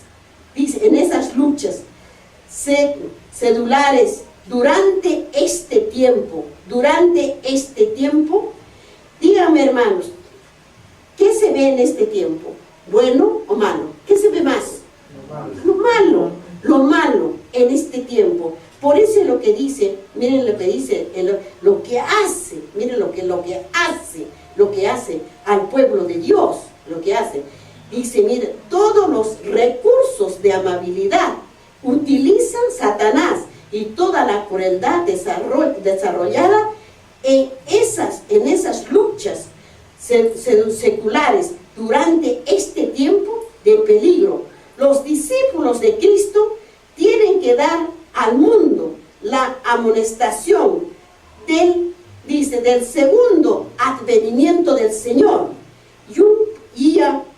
dice, en esas luchas sedulares durante este tiempo, díganme, hermanos, ¿qué se ve en este tiempo? ¿Bueno o malo? ¿Qué se ve más? Lo malo en este tiempo. Por eso lo que dice, miren lo que dice, lo que hace, miren lo que hace al pueblo de Dios, lo que hace. Dice, miren, todos los recursos de amabilidad utilizan Satanás y toda la crueldad desarrollada en esas luchas seculares durante este tiempo de peligro. Los discípulos de Cristo tienen que dar al mundo la amonestación del segundo advenimiento del Señor,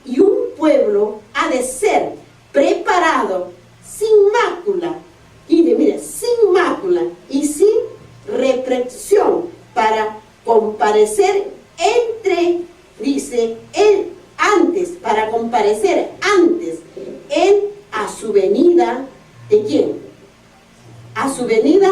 y un pueblo ha de ser preparado sin mácula, sin mácula y sin reprensión para comparecer antes a su venida. ¿De quién? A su venida,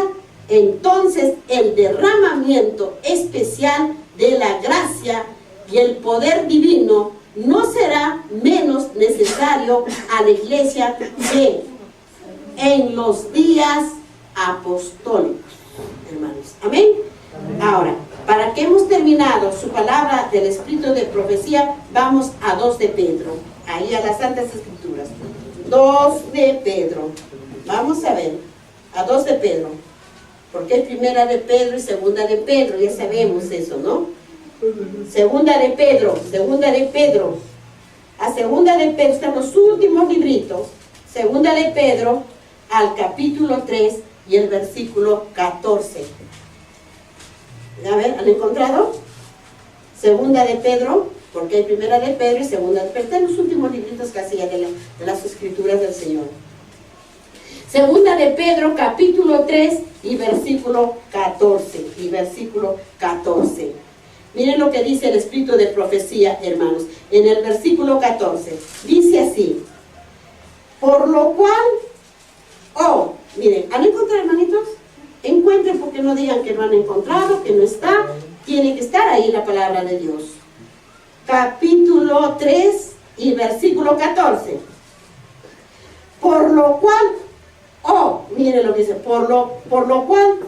entonces el derramamiento especial de la gracia y el poder divino no será menos necesario a la iglesia que en los días apostólicos, hermanos. Amén. Ahora, para que hemos terminado su palabra del espíritu de profecía, vamos a 2 de Pedro, ahí a las Santas Escrituras. 2 de Pedro. Vamos a ver, a 2 de Pedro, porque es primera de Pedro y segunda de Pedro, ya sabemos eso, ¿no? Segunda de Pedro, a segunda de Pedro, están los últimos libritos, segunda de Pedro, al capítulo 3 y el versículo 14. A ver, ¿han encontrado? Segunda de Pedro, porque hay primera de Pedro y segunda de Pedro, están los últimos libritos casi ya de las escrituras del Señor. Segunda de Pedro, capítulo 3 y versículo 14. Miren lo que dice el espíritu de profecía, hermanos. En el versículo 14, dice así: por lo cual, miren, ¿han encontrado, hermanitos? Encuentren, porque no digan que no han encontrado, que no está. Tiene que estar ahí la palabra de Dios. Capítulo 3 y versículo 14. Por lo cual, miren lo que dice, por lo cual,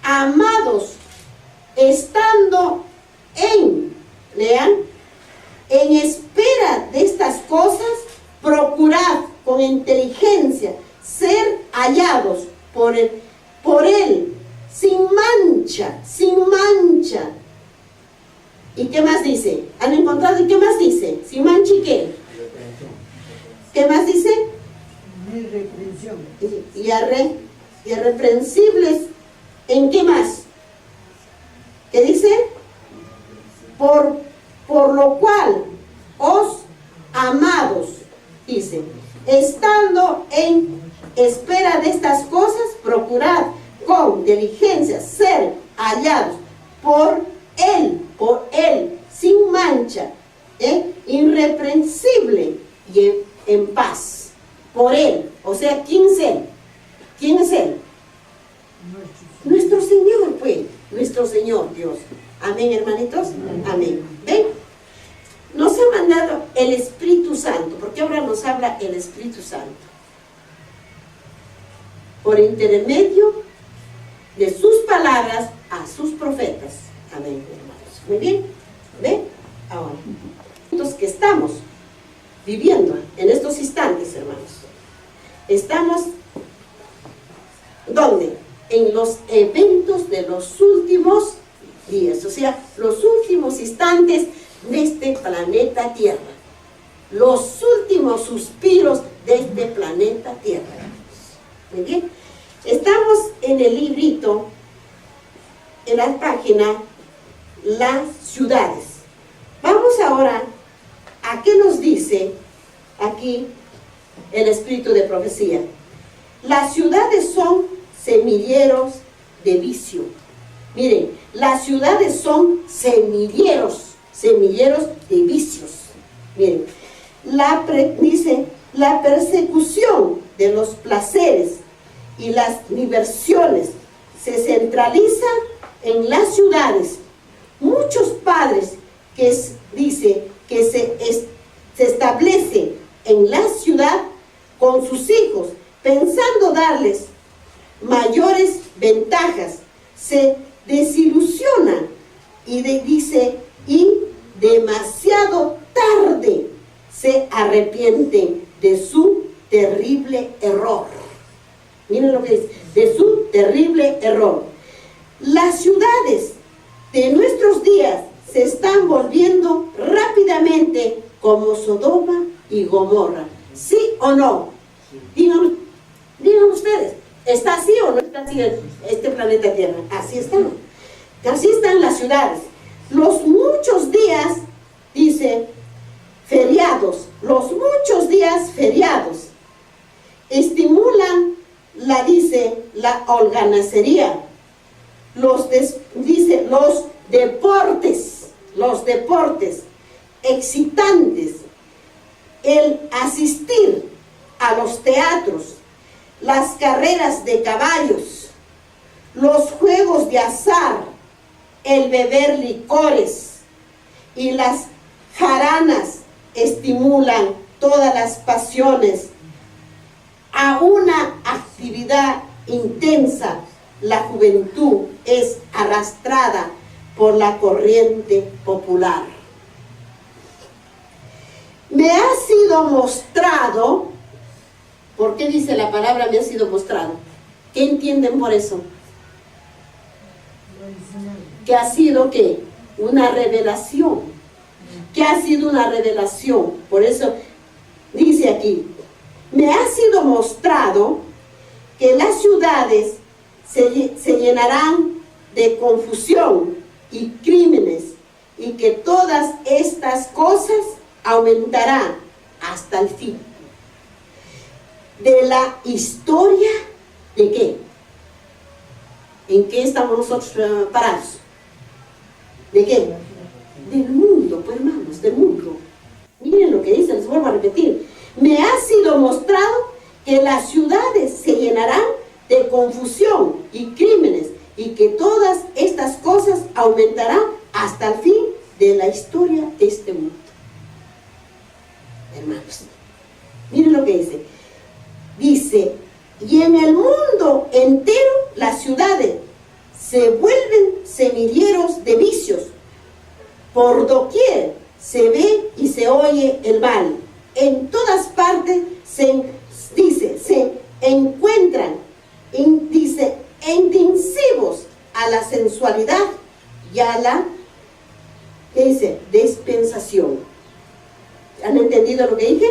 amados, estando en espera de estas cosas, procurad con inteligencia ser hallados por él, sin mancha. ¿Y qué más dice? ¿Han encontrado? ¿Y qué más dice? ¿Sin mancha y qué? ¿Qué más dice? Y irreprensibles. ¿En qué más? ¿Qué dice? Por lo cual, os amados, dice, estando en espera de estas cosas, procurad con diligencia ser hallados por él, sin mancha, irreprensible y en paz. Por él. O sea, ¿quién es él? ¿Quién es él? Nuestro Señor, pues. Nuestro Señor Dios. Amén, hermanitos. Amén. ¿Ven? Nos ha mandado el Espíritu Santo, porque ahora nos habla el Espíritu Santo, por intermedio de sus palabras a sus profetas. Amén, hermanos. Muy bien. ¿Ven? Ahora, los que estamos viviendo en estos instantes, hermanos, estamos, ¿dónde? En los eventos de los últimos días, o sea, los últimos instantes de este planeta Tierra, los últimos suspiros de este planeta Tierra. Muy bien. Estamos en el librito, en la página Las ciudades. Vamos ahora a qué nos dice aquí el espíritu de profecía. Las ciudades son semilleros de vicio. Miren, las ciudades son semilleros de vicios. Miren, dice, la persecución de los placeres y las diversiones se centraliza en las ciudades. Muchos padres dice que se establecen en la ciudad con sus hijos, pensando darles mayores ventajas, se desilusionan y demasiado tarde se arrepienten de su terrible error. Miren lo que dice, de su terrible error. Las ciudades de nuestros días se están volviendo rápidamente como Sodoma y Gomorra. ¿Sí o no? Digan ustedes, ¿está así o no está así este planeta Tierra? Así están. Así están las ciudades. Los muchos días, dice, feriados, los muchos días feriados estimulan la holganacería, los deportes excitantes, el asistir a los teatros, las carreras de caballos, los juegos de azar, el beber licores y las jaranas estimulan todas las pasiones a una actividad intensa. La juventud es arrastrada por la corriente popular. Me ha sido mostrado, ¿por qué dice la palabra me ha sido mostrado? ¿Qué entienden por eso? Que ha sido ¿qué? Una revelación. Que ha sido una revelación. Por eso dice aquí, me ha sido mostrado que las ciudades se llenarán de confusión y crímenes, y que todas estas cosas aumentarán hasta el fin. De la historia, ¿de qué? ¿En qué estamos nosotros parados? ¿De qué? Del mundo, pues hermanos, del mundo. Miren lo que dice, les vuelvo a repetir. Me ha sido mostrado que las ciudades se llenarán de confusión y crímenes, y que todas estas cosas aumentarán hasta el fin de la historia de este mundo. Hermanos, miren lo que dice. Dice, y en el mundo entero las ciudades se vuelven semilleros de vicios. Por doquier se ve y se oye el mal. En todas partes se encuentran, intensivos a la sensualidad y a la, dispensación. ¿Han entendido lo que dije?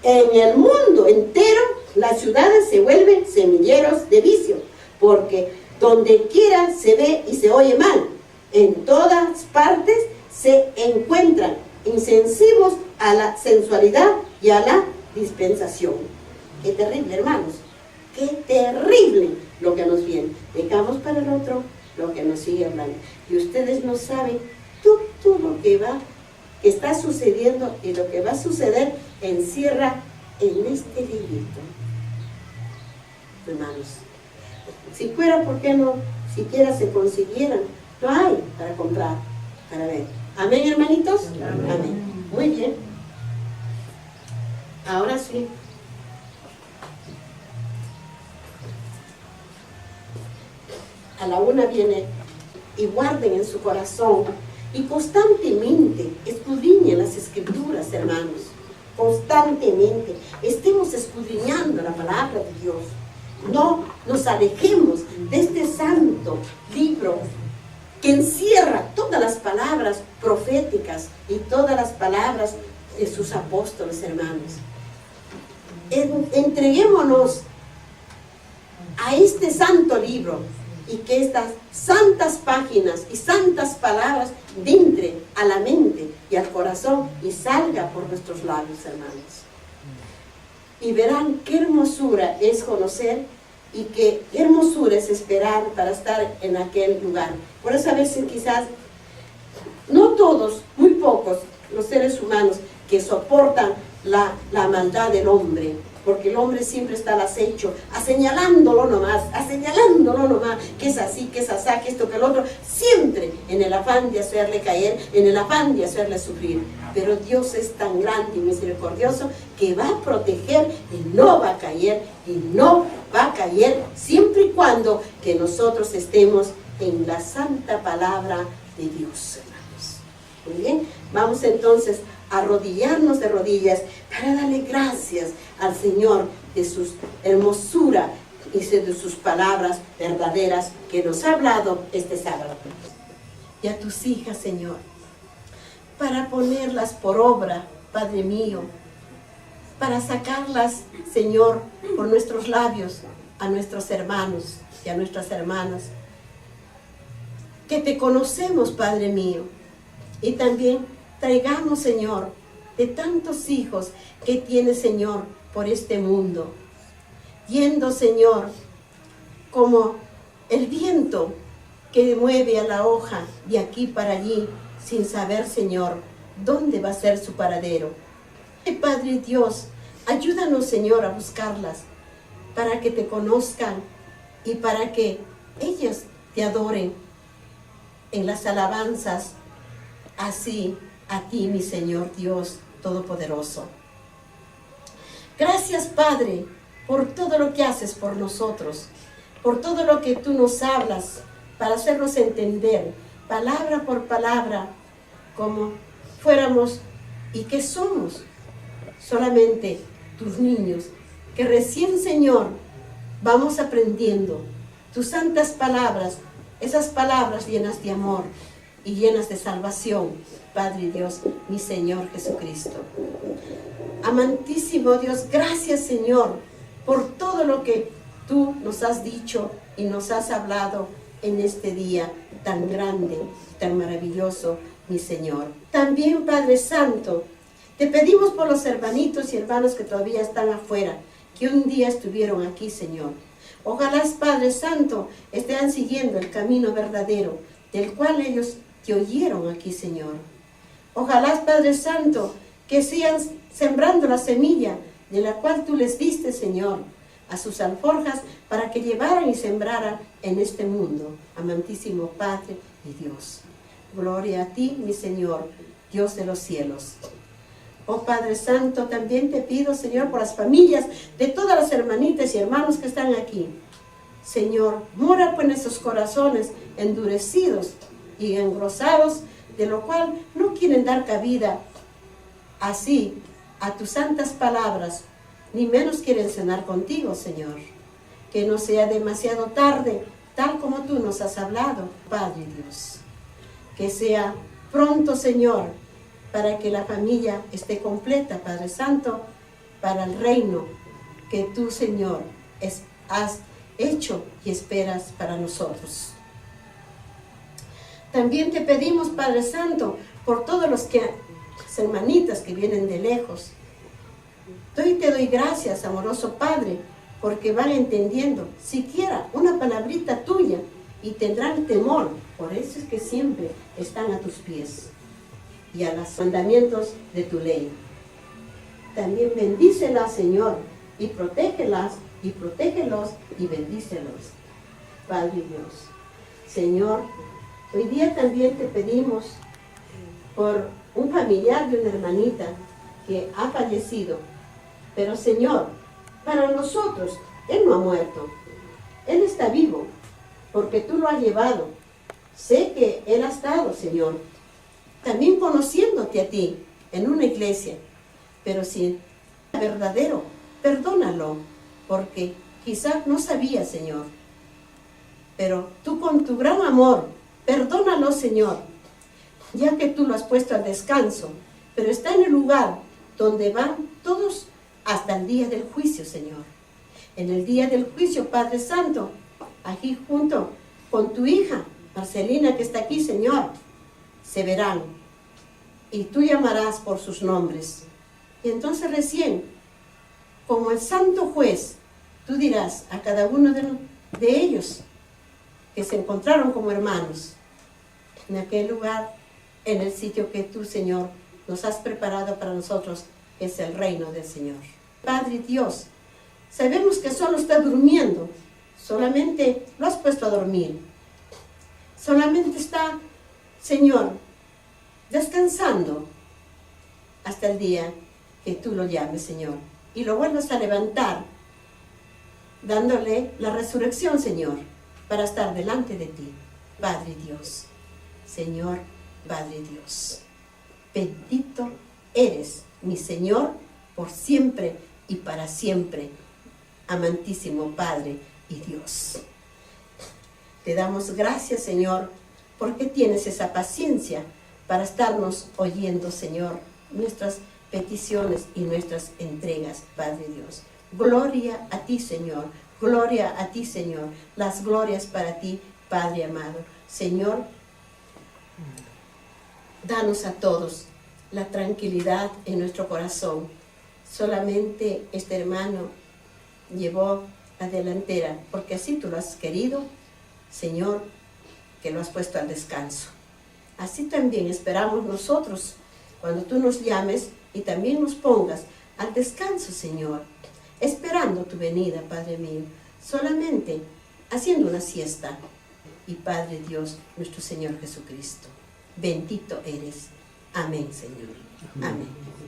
En el mundo entero las ciudades se vuelven semilleros de vicio, porque donde quiera se ve y se oye mal. En todas partes se encuentran insensivos a la sensualidad y a la dispensación. Qué terrible, hermanos, qué terrible lo que nos viene. Dejamos para el otro lo que nos sigue hablando, y ustedes no saben todo lo que está sucediendo, y lo que va a suceder encierra en este librito, hermanos. Si fuera, ¿por qué no siquiera se consiguieran? No hay para comprar, para ver. ¿Amén, hermanitos? Amén. Amén. Muy bien. Ahora sí. A la una viene, y guarden en su corazón y constantemente escudriñen las escrituras, hermanos. Constantemente estemos escudriñando la palabra de Dios. No nos alejemos de este santo libro que encierra todas las palabras proféticas y todas las palabras de sus apóstoles, hermanos. Entreguémonos a este santo libro, y que estas santas páginas y santas palabras entre a la mente y al corazón y salga por nuestros labios, hermanos. Y verán qué hermosura es conocer y qué hermosura es esperar para estar en aquel lugar. Por eso a veces quizás, no todos, muy pocos, los seres humanos que soportan la maldad del hombre, porque el hombre siempre está al acecho, señalándolo nomás, que es así, que es asá, que esto, que el otro, siempre en el afán de hacerle caer, en el afán de hacerle sufrir. Pero Dios es tan grande y misericordioso que va a proteger y no va a caer, siempre y cuando que nosotros estemos en la santa palabra de Dios, hermanos. Muy bien, vamos entonces a arrodillarnos de rodillas para darle gracias al Señor de su hermosura y de sus palabras verdaderas que nos ha hablado este sábado. Y a tus hijas, Señor, para ponerlas por obra, Padre mío, para sacarlas, Señor, por nuestros labios a nuestros hermanos y a nuestras hermanas, que te conocemos, Padre mío, y también traigamos, Señor, de tantos hijos que tienes, Señor, por este mundo, yendo, Señor, como el viento que mueve a la hoja de aquí para allí, sin saber, Señor, dónde va a ser su paradero. Padre Dios, ayúdanos, Señor, a buscarlas, para que te conozcan y para que ellas te adoren en las alabanzas, así a ti, mi Señor Dios Todopoderoso. Gracias, Padre, por todo lo que haces por nosotros, por todo lo que tú nos hablas, para hacernos entender, palabra por palabra, como fuéramos y que somos solamente tus niños, que recién, Señor, vamos aprendiendo tus santas palabras, esas palabras llenas de amor y llenas de salvación, Padre Dios, mi Señor Jesucristo. Amantísimo Dios, gracias, Señor, por todo lo que tú nos has dicho y nos has hablado en este día tan grande, tan maravilloso, mi Señor. También, Padre Santo, te pedimos por los hermanitos y hermanos que todavía están afuera, que un día estuvieron aquí, Señor. Ojalá, Padre Santo, estén siguiendo el camino verdadero, del cual ellos te oyeron aquí, Señor. Ojalá, Padre Santo, que sigan sembrando la semilla de la cual tú les diste, Señor, a sus alforjas, para que llevaran y sembraran en este mundo. Amantísimo Padre y Dios. Gloria a ti, mi Señor, Dios de los cielos. Oh Padre Santo, también te pido, Señor, por las familias de todas las hermanitas y hermanos que están aquí. Señor, mora pues en esos corazones endurecidos y engrosados, de lo cual no quieren dar cabida así a tus santas palabras, ni menos quieren cenar contigo, Señor. Que no sea demasiado tarde, tal como tú nos has hablado, Padre Dios. Que sea pronto, Señor, para que la familia esté completa, Padre Santo, para el reino que tú, Señor, has hecho y esperas para nosotros. También te pedimos, Padre Santo, por todos las hermanitas que vienen de lejos. Te doy gracias, amoroso Padre, porque van entendiendo siquiera una palabrita tuya y tendrán temor. Por eso es que siempre están a tus pies y a los mandamientos de tu ley. También bendícelas, Señor, y protégelas, y protégelos, y bendícelos, Padre Dios. Señor, hoy día también te pedimos por un familiar de una hermanita que ha fallecido. Pero, Señor, para nosotros, Él no ha muerto. Él está vivo, porque tú lo has llevado. Sé que Él ha estado, Señor, también conociéndote a ti en una iglesia. Pero si es verdadero, perdónalo, porque quizás no sabía, Señor. Pero tú con tu gran amor, perdónalo, Señor, ya que tú lo has puesto al descanso. Pero está en el lugar donde van todos hasta el día del juicio, Señor. En el día del juicio, Padre Santo, aquí junto con tu hija, Marcelina, que está aquí, Señor, se verán. Y tú llamarás por sus nombres. Y entonces recién como el santo juez, tú dirás a cada uno de ellos que se encontraron como hermanos en aquel lugar, en el sitio que tú, Señor, nos has preparado para nosotros, que es el reino del Señor. Padre Dios, sabemos que solo está durmiendo, solamente lo has puesto a dormir. Solamente está, Señor, descansando hasta el día que tú lo llames, Señor, y lo vuelvas a levantar, dándole la resurrección, Señor, para estar delante de ti, Padre Dios. Señor, Padre Dios, bendito eres, mi Señor, por siempre y para siempre, amantísimo Padre y Dios. Te damos gracias, Señor, porque tienes esa paciencia para estarnos oyendo, Señor, nuestras peticiones y nuestras entregas, Padre Dios. Gloria a ti, Señor. Gloria a ti, Señor. Las glorias para ti, Padre amado. Señor, danos a todos la tranquilidad en nuestro corazón. Solamente este hermano llevó la delantera, porque así tú lo has querido, Señor, que lo has puesto al descanso. Así también esperamos nosotros, cuando tú nos llames y también nos pongas al descanso, Señor, esperando tu venida, Padre mío, solamente haciendo una siesta. Y Padre Dios, nuestro Señor Jesucristo, bendito eres. Amén, Señor. Amén.